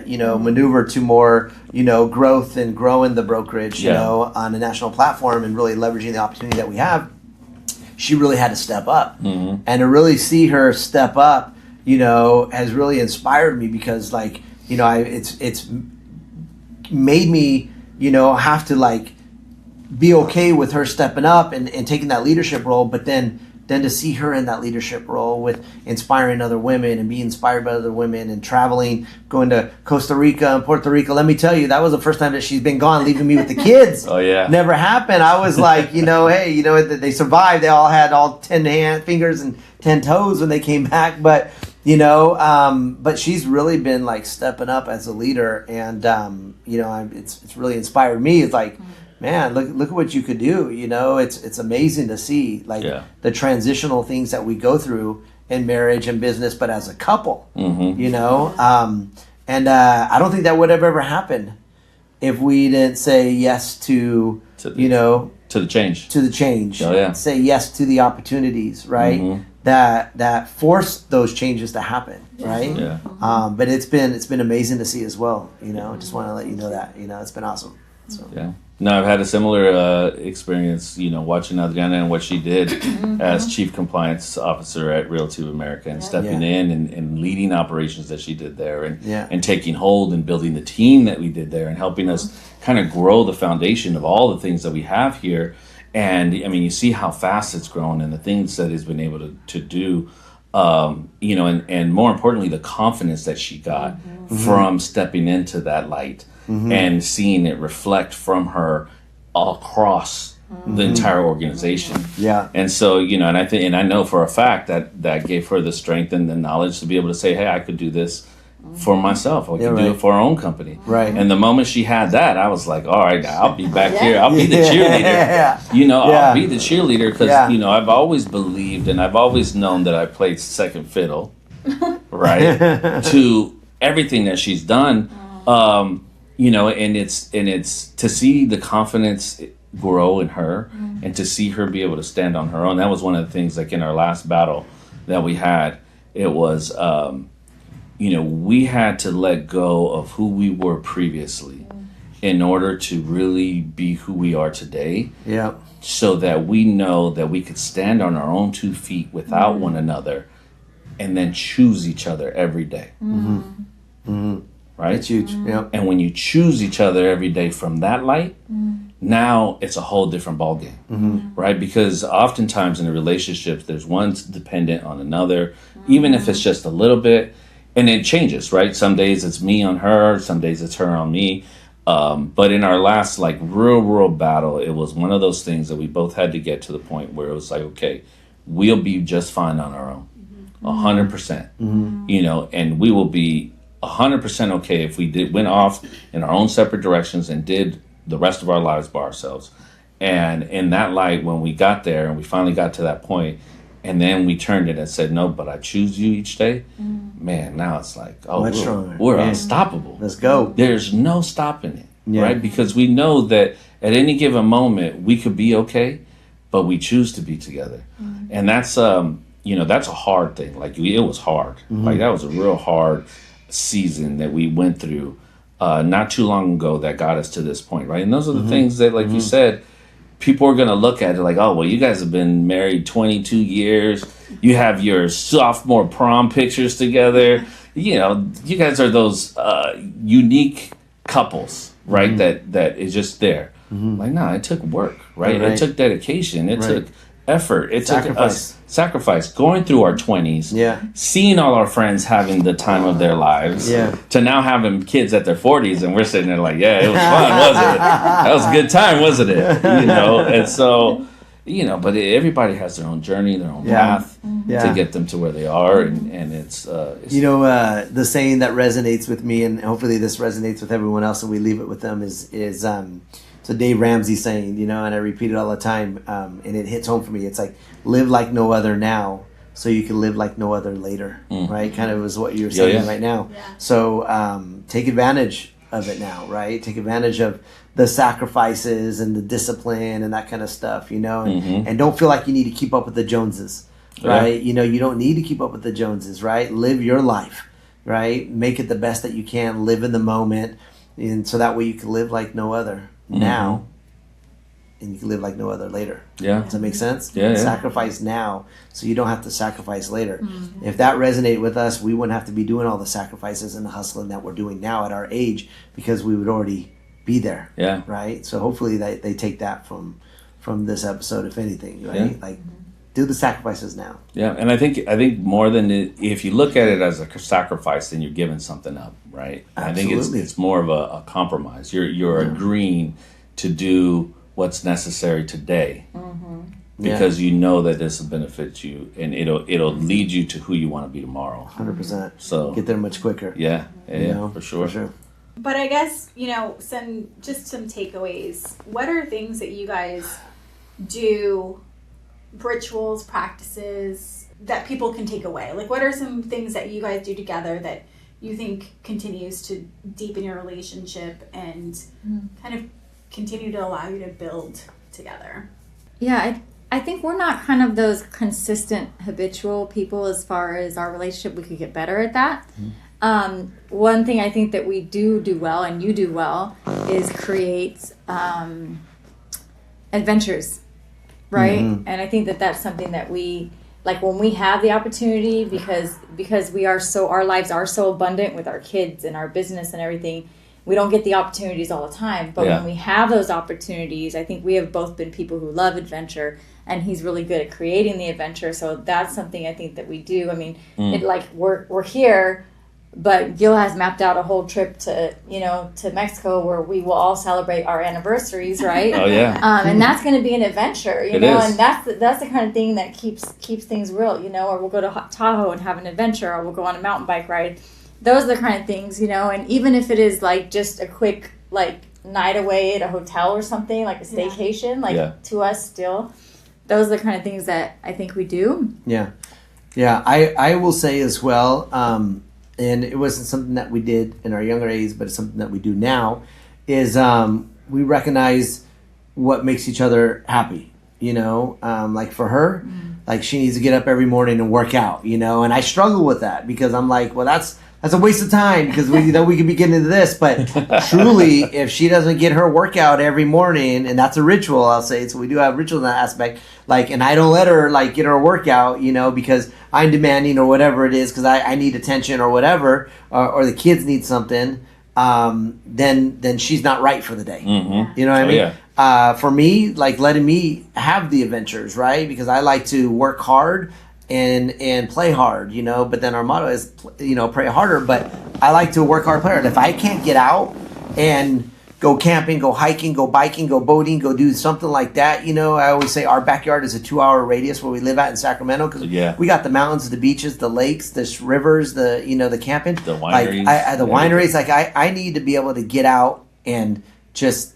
you know, maneuver to more, you know, growth and growing the brokerage, you know, on a national platform, and really leveraging the opportunity that we have. She really had to step up, and to really see her step up, you know, has really inspired me, because like, you know, it's made me, you know, have to like be okay with her stepping up and taking that leadership role, but then to see her in that leadership role with inspiring other women and being inspired by other women and traveling, going to Costa Rica and Puerto Rico. Let me tell you, that was the first time that she's been gone, leaving me with the kids. Oh, yeah. Never happened. I was like, you know, hey, you know, they survived. They all had all 10 fingers and 10 toes when they came back. But, you know, but she's really been like stepping up as a leader. And, you know, it's really inspired me. It's like, man, look at what you could do. You know, it's amazing to see like the transitional things that we go through in marriage and business, but as a couple, you know, and I don't think that would have ever happened if we didn't say yes to you know, to the change, Oh, yeah. Say yes to the opportunities, right? That forced those changes to happen, right? Yeah. But it's been amazing to see as well. You know, just want to let you know that, you know, it's been awesome. So. Yeah. No, I've had a similar experience, you know, watching Adriana and what she did as Chief Compliance Officer at Realty of America, and stepping in and leading operations that she did there, and taking hold and building the team that we did there, and helping us kind of grow the foundation of all the things that we have here. And I mean, you see how fast it's grown, and the things that it's been able to do, you know, and more importantly, the confidence that she got from stepping into that light. And seeing it reflect from her across the entire organization. Yeah. And so, you know, and I know for a fact that gave her the strength and the knowledge to be able to say, hey, I could do this for myself. I can do it for our own company. Right. And the moment she had that, I was like, all right, I'll be back here. I'll be the cheerleader. You know, I'll be the cheerleader, because, you know, I've always believed and I've always known that I played second fiddle, right, to everything that she's done. You know, and it's to see the confidence grow in her, and to see her be able to stand on her own. That was one of the things, like in our last battle that we had, it was, you know, we had to let go of who we were previously in order to really be who we are today. Yeah. So that we know that we could stand on our own 2 feet without one another, and then choose each other every day. Right? It's huge. Yeah. And when you choose each other every day from that light, now it's a whole different ballgame, right? Because oftentimes in a relationship, there's one dependent on another, even if it's just a little bit, and it changes, right? Some days it's me on her, some days it's her on me. But in our last like real battle, it was one of those things that we both had to get to the point where it was like, okay, we'll be just fine on our own, 100%, you know, and we will be 100% okay if we went off in our own separate directions and did the rest of our lives by ourselves. And in that light, when we got there and we finally got to that point, and then we turned it and said, no, but I choose you each day. Man, now it's like, oh, we're unstoppable. Let's go. There's no stopping it, right? Because we know that at any given moment we could be okay, but we choose to be together. And that's, you know, that's a hard thing. Like, it was hard. Like, that was a real hard season that we went through, not too long ago that got us to this point, right? And those are the things that, like you said, people are going to look at it like, oh, well, you guys have been married 22 years. You have your sophomore prom pictures together. You know, you guys are those unique couples, right? That is just there. Like, no, it took work, right? It took dedication. It took effort. It took us sacrifice, going through our 20s, seeing all our friends having the time of their lives, to now having kids at their 40s, and we're sitting there like, yeah, it was fun, wasn't it? That was a good time, wasn't it? You know, and so, you know, but everybody has their own journey, their own path to get them to where they are, and it's you know, the saying that resonates with me, and hopefully this resonates with everyone else, and we leave it with them, is it's a Dave Ramsey saying, you know, and I repeat it all the time, and it hits home for me. It's like, live like no other now, so you can live like no other later, right? Kind of is what you're saying right now. So take advantage of it now, right? Take advantage of the sacrifices and the discipline and that kind of stuff, you know, and don't feel like you need to keep up with the Joneses, right? You know, you don't need to keep up with the Joneses, right? Live your life, right? Make it the best that you can, live in the moment, and so that way you can live like no other now, and you can live like no other later. Does that make sense? Sacrifice now so you don't have to sacrifice later. If that resonated with us, we wouldn't have to be doing all the sacrifices and the hustling that we're doing now at our age, because we would already be there. Right? So hopefully they take that from this episode, if anything, right? Like, do the sacrifices now. And I think more than if you look at it as a sacrifice, then you're giving something up, right? Absolutely. I think it's more of a compromise. You're agreeing to do what's necessary today, because you know that this will benefit you, and it'll lead you to who you want to be tomorrow. 100%. So get there much quicker. You know, for sure. But I guess, you know, some takeaways. What are things that you guys do, rituals, practices that people can take away? Like, what are some things that you guys do together that you think continues to deepen your relationship and kind of continue to allow you to build together? I think we're not kind of those consistent habitual people as far as our relationship. We could get better at that. One thing I think that we do well, and you do well, is create adventures, right? And I think that that's something that we, like, when we have the opportunity, because our lives are so abundant with our kids and our business and everything, we don't get the opportunities all the time. But when we have those opportunities, I think we have both been people who love adventure, and he's really good at creating the adventure. So that's something I think that we do. I mean, we're here, but Gil has mapped out a whole trip to Mexico, where we will all celebrate our anniversaries, right? And that's going to be an adventure, you know, and that's the kind of thing that keeps things real, you know. Or we'll go to Tahoe and have an adventure, or we'll go on a mountain bike ride. Those are the kind of things, you know. And even if it is like just a quick night away at a hotel or something, like a staycation, to us still, those are the kind of things that I think we do. I will say as well, and it wasn't something that we did in our younger age, but it's something that we do now, is we recognize what makes each other happy, you know. Like for her, like she needs to get up every morning and work out, you know, and I struggle with that, because I'm like, well, that's a waste of time, because we could be getting into this, but truly, if she doesn't get her workout every morning, and that's a ritual, I'll say, so we do have ritual in that aspect, like, and I don't let her get her workout, you know, because I'm demanding or whatever it is, because I need attention or whatever, or the kids need something, then she's not right for the day. You know what I mean? For me, like, letting me have the adventures, right? Because I like to work hard and play hard, you know, but then our motto is, you know, pray harder, but I like to work hard, play hard. If I can't get out and go camping, go hiking, go biking, go boating, go do something like that, you know, I always say our backyard is a 2-hour radius where we live at in Sacramento, because we got the mountains, the beaches, the lakes, the rivers, the, you know, the camping, the wineries, wineries. Like I need to be able to get out and just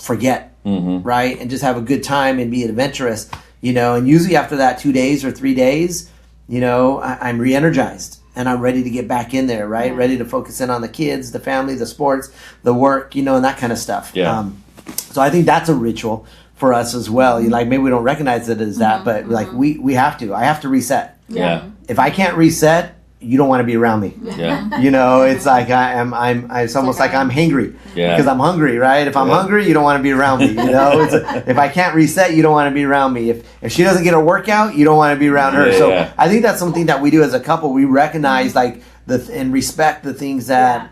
forget, right, and just have a good time and be adventurous. You know, and usually after that 2 days or 3 days, you know, I'm re-energized and I'm ready to get back in there, right? Ready to focus in on the kids, the family, the sports, the work, you know, and that kind of stuff. So I think that's a ritual for us as well. Like, maybe we don't recognize it as that, but like we have to. I have to reset. If I can't reset, you don't want to be around me. Yeah. You know, it's like it's almost like I'm hangry Yeah. because I'm hungry, right? If I'm hungry, you don't want to be around me. You know, if I can't reset, you don't want to be around me. If she doesn't get a workout, you don't want to be around her. Yeah, So yeah. I think that's something that we do as a couple. We recognize like and respect the things that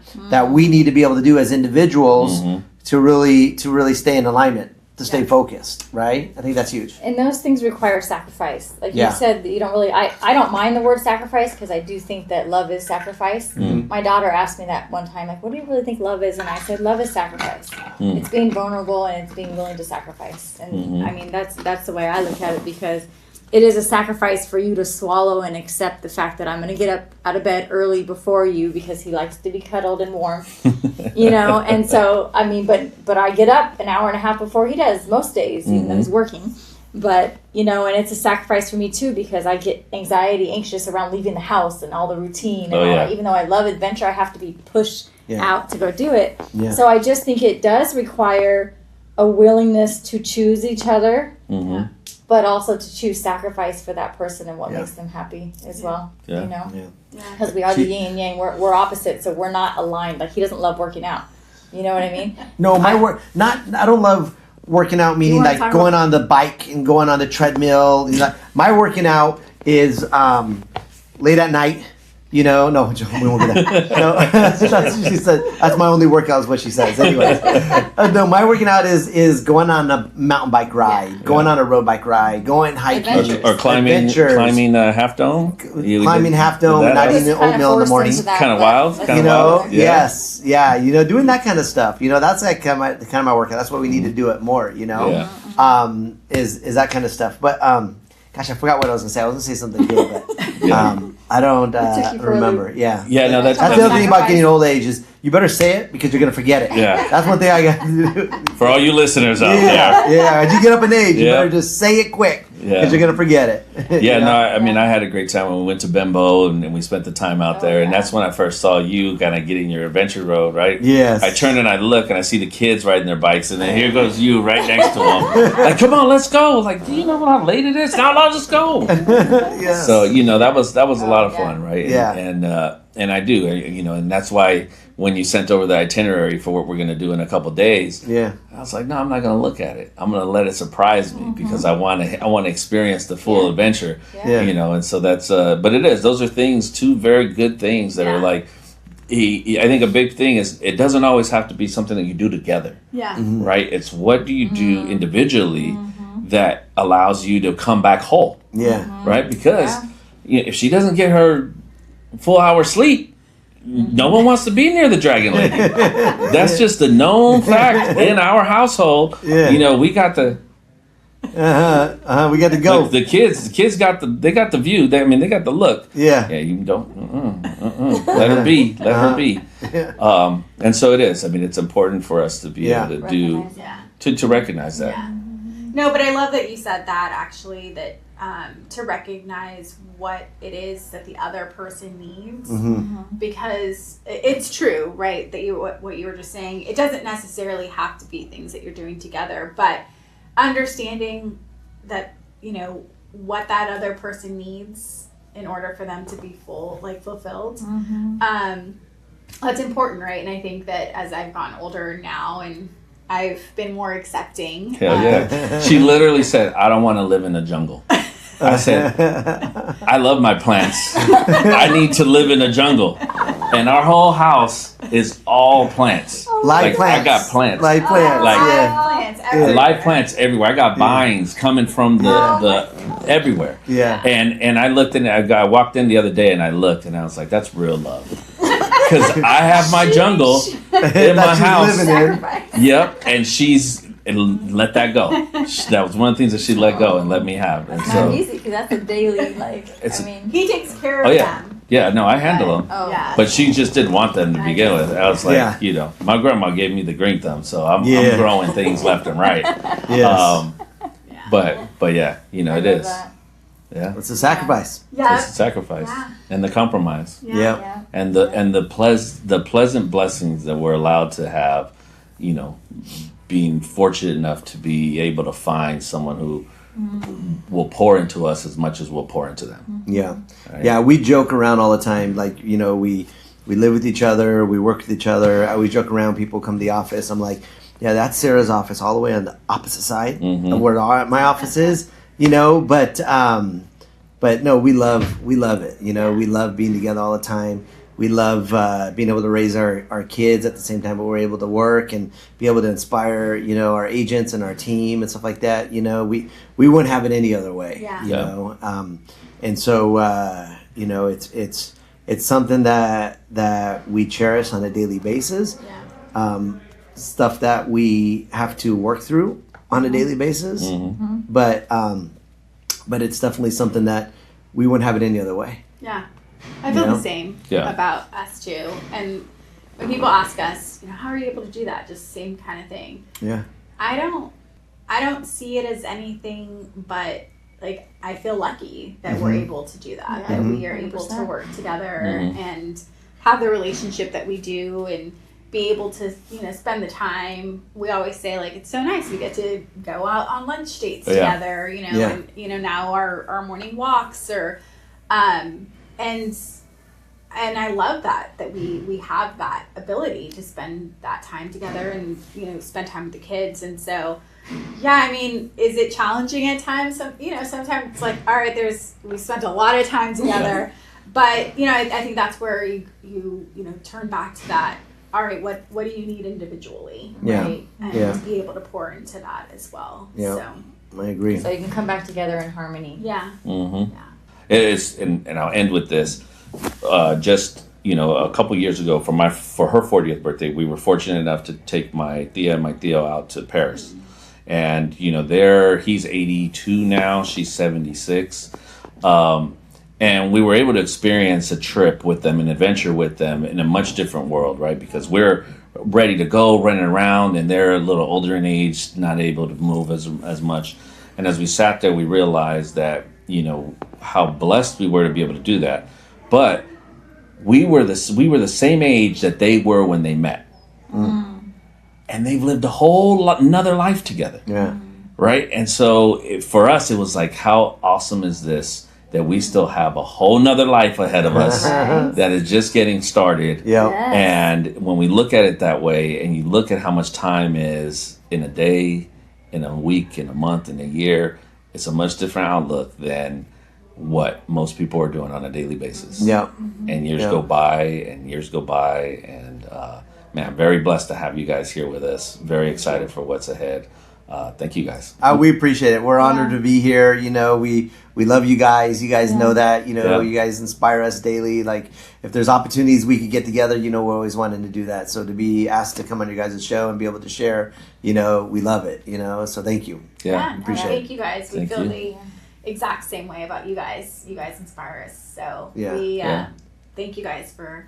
we need to be able to do as individuals to really stay in alignment, to stay focused, right? I think that's huge. And those things require sacrifice. Like Yeah. you said, that you don't really, I don't mind the word sacrifice because I do think that love is sacrifice. My daughter asked me that one time, like, what do you really think love is? And I said, love is sacrifice. It's being vulnerable and it's being willing to sacrifice. And I mean, that's the way I look at it, because it is a sacrifice for you to swallow and accept the fact that I'm going to get up out of bed early before you because he likes to be cuddled and warm, you know? And so, I mean, but I get up an hour and a half before he does most days, even though he's working. But, you know, and it's a sacrifice for me too, because I get anxious around leaving the house and all the routine. And all that. Even though I love adventure, I have to be pushed out to go do it. Yeah. So I just think it does require a willingness to choose each other. But also to choose sacrifice for that person and what makes them happy as well. You know, because we are the yin and yang. We're opposites, so we're not aligned. Like he doesn't love working out. You know what I mean? No, I don't love working out. Meaning like going on the bike and going on the treadmill. My working out is late at night. You know, no, we won't do that. No, that's what she said. That's my only workout is what she says. Anyway, no, my working out is going on a mountain bike ride, going on a road bike ride, going hiking, or climbing Half Dome. Climbing Half Dome and not eating oatmeal in the morning. Kind of wild. You know, yes, yeah. You know, doing that kind of stuff. You know, that's like kind of my workout. That's why we need to do it more. You know, is that kind of stuff. But gosh, I forgot what I was gonna say. I was gonna say something good, but I don't remember. Yeah. Yeah, no, that's the other thing about getting old age is you better say it because you're gonna forget it. Yeah. That's one thing I got to do. For all you listeners out there. Yeah, as you get up in age, you better just say it quick because you're gonna forget it. Yeah, no, I mean, I had a great time when we went to Bembo and we spent the time out there, and that's when I first saw you kind of getting your adventure road, right? Yes. I turn and I look and I see the kids riding their bikes, and then here goes you right next to them. Like, come on, let's go. Like, do you know how late it is? Now let's go. Yes. So, you know, that was a lot of fun, right? Yeah. And I do, you know, and that's why when you sent over the itinerary for what we're going to do in a couple days, I was like, no, I'm not going to look at it. I'm going to let it surprise me because I want to experience the full adventure, you know. And so that's, but it is. Those are things, two very good things that are like. I think a big thing is it doesn't always have to be something that you do together. Yeah. Right. It's what do you do individually that allows you to come back whole. Yeah. Right. Because you know, if she doesn't get her full hour sleep, no one wants to be near the Dragon Lady. That's just a known fact in our household. Yeah. You know, we got the we got to go. The kids got the view. They got the look. Yeah. Yeah, you don't let her be. Let her be. And so it is. I mean, it's important for us to be able to do to recognize that. Yeah. No, but I love that you said that actually, that to recognize what it is that the other person needs, because it's true, right? That what you were just saying, it doesn't necessarily have to be things that you're doing together, but understanding that, you know, what that other person needs in order for them to be fulfilled. That's important, right? And I think that as I've gotten older now and I've been more accepting. Hell yeah. She literally said, I don't want to live in the jungle. I said, I love my plants. I need to live in a jungle. And our whole house is all plants. Live plants. I got plants. Live plants. Live plants everywhere. I got vines coming from the everywhere. Yeah. And I looked in. I walked in the other day and I looked and I was like, that's real love. Because I have my jungle in my house. Yep. And she's let that go. That was one of the things that she let go and let me have. And it's not easy because that's a daily he takes care of them. Yeah, no, I handle them. Oh. Yeah. But she just didn't want them to begin with. I was like, you know, my grandma gave me the green thumb, so I'm growing things left and right. Yes. But yeah, you know, it is. Yeah. It's a sacrifice. Yeah. It's a sacrifice. Yeah. And the compromise. Yeah. And the pleasant blessings that we're allowed to have, you know, being fortunate enough to be able to find someone who will pour into us as much as we'll pour into them. Yeah. Right? Yeah, we joke around all the time. Like, you know, we live with each other, we work with each other. I always joke around, people come to the office. I'm like, yeah, that's Sarah's office all the way on the opposite side of where my office is, you know, but no, we love it. You know, we love being together all the time. We love being able to raise our kids at the same time, but we're able to work and be able to inspire, you know, our agents and our team and stuff like that. You know, we wouldn't have it any other way. Yeah. You know, and so you know, it's something that we cherish on a daily basis. Yeah. Stuff that we have to work through on a daily basis, but it's definitely something that we wouldn't have it any other way. Yeah. I feel You know? the same Yeah. about us too. And when people ask us, you know, how are you able to do that? Just same kind of thing. Yeah. I don't see it as anything but like I feel lucky that we're able to do that. Yeah. That we are able to 100%. work together and have the relationship that we do and be able to, you know, spend the time. We always say like it's so nice we get to go out on lunch dates together, you know, and you know, now our morning walks or and I love that we have that ability to spend that time together and, you know, spend time with the kids. And so, yeah, I mean, is it challenging at times? So, you know, sometimes it's like, all right, we spent a lot of time together, but, you know, I think that's where you know, turn back to that. All right, what do you need individually, right? And be able to pour into that as well. Yeah. So, I agree. So you can come back together in harmony. yeah. Mm-hmm. Yeah. It is, and I'll end with this. Just, you know, a couple years ago for her 40th birthday, we were fortunate enough to take my Thea and my Theo out to Paris. And, you know, he's 82 now, she's 76. And we were able to experience a trip with them, an adventure with them in a much different world, right? Because we're ready to go, running around, and they're a little older in age, not able to move as much. And as we sat there, we realized that, you know, how blessed we were to be able to do that. But we were the same age that they were when they met. And they've lived a another life together. Yeah. Right? And so for us, it was like, how awesome is this that we still have a whole nother life ahead of us that is just getting started. Yeah. Yes. And when we look at it that way, and you look at how much time is in a day, in a week, in a month, in a year, it's a much different outlook than what most people are doing on a daily basis. Yeah. And years go by, and man, I'm very blessed to have you guys here with us. Very excited for what's ahead. Thank you guys. We appreciate it. We're honored to be here. You know, we love you guys. You guys know that. You know, you guys inspire us daily. Like, if there's opportunities we could get together, you know, we're always wanting to do that. So to be asked to come on your guys' show and be able to share, you know, we love it. You know, so thank you. Yeah. Appreciate it. Thank you guys. We Thank feel you. the exact same way about you guys. You guys inspire us. So Yeah. we Yeah. thank you guys for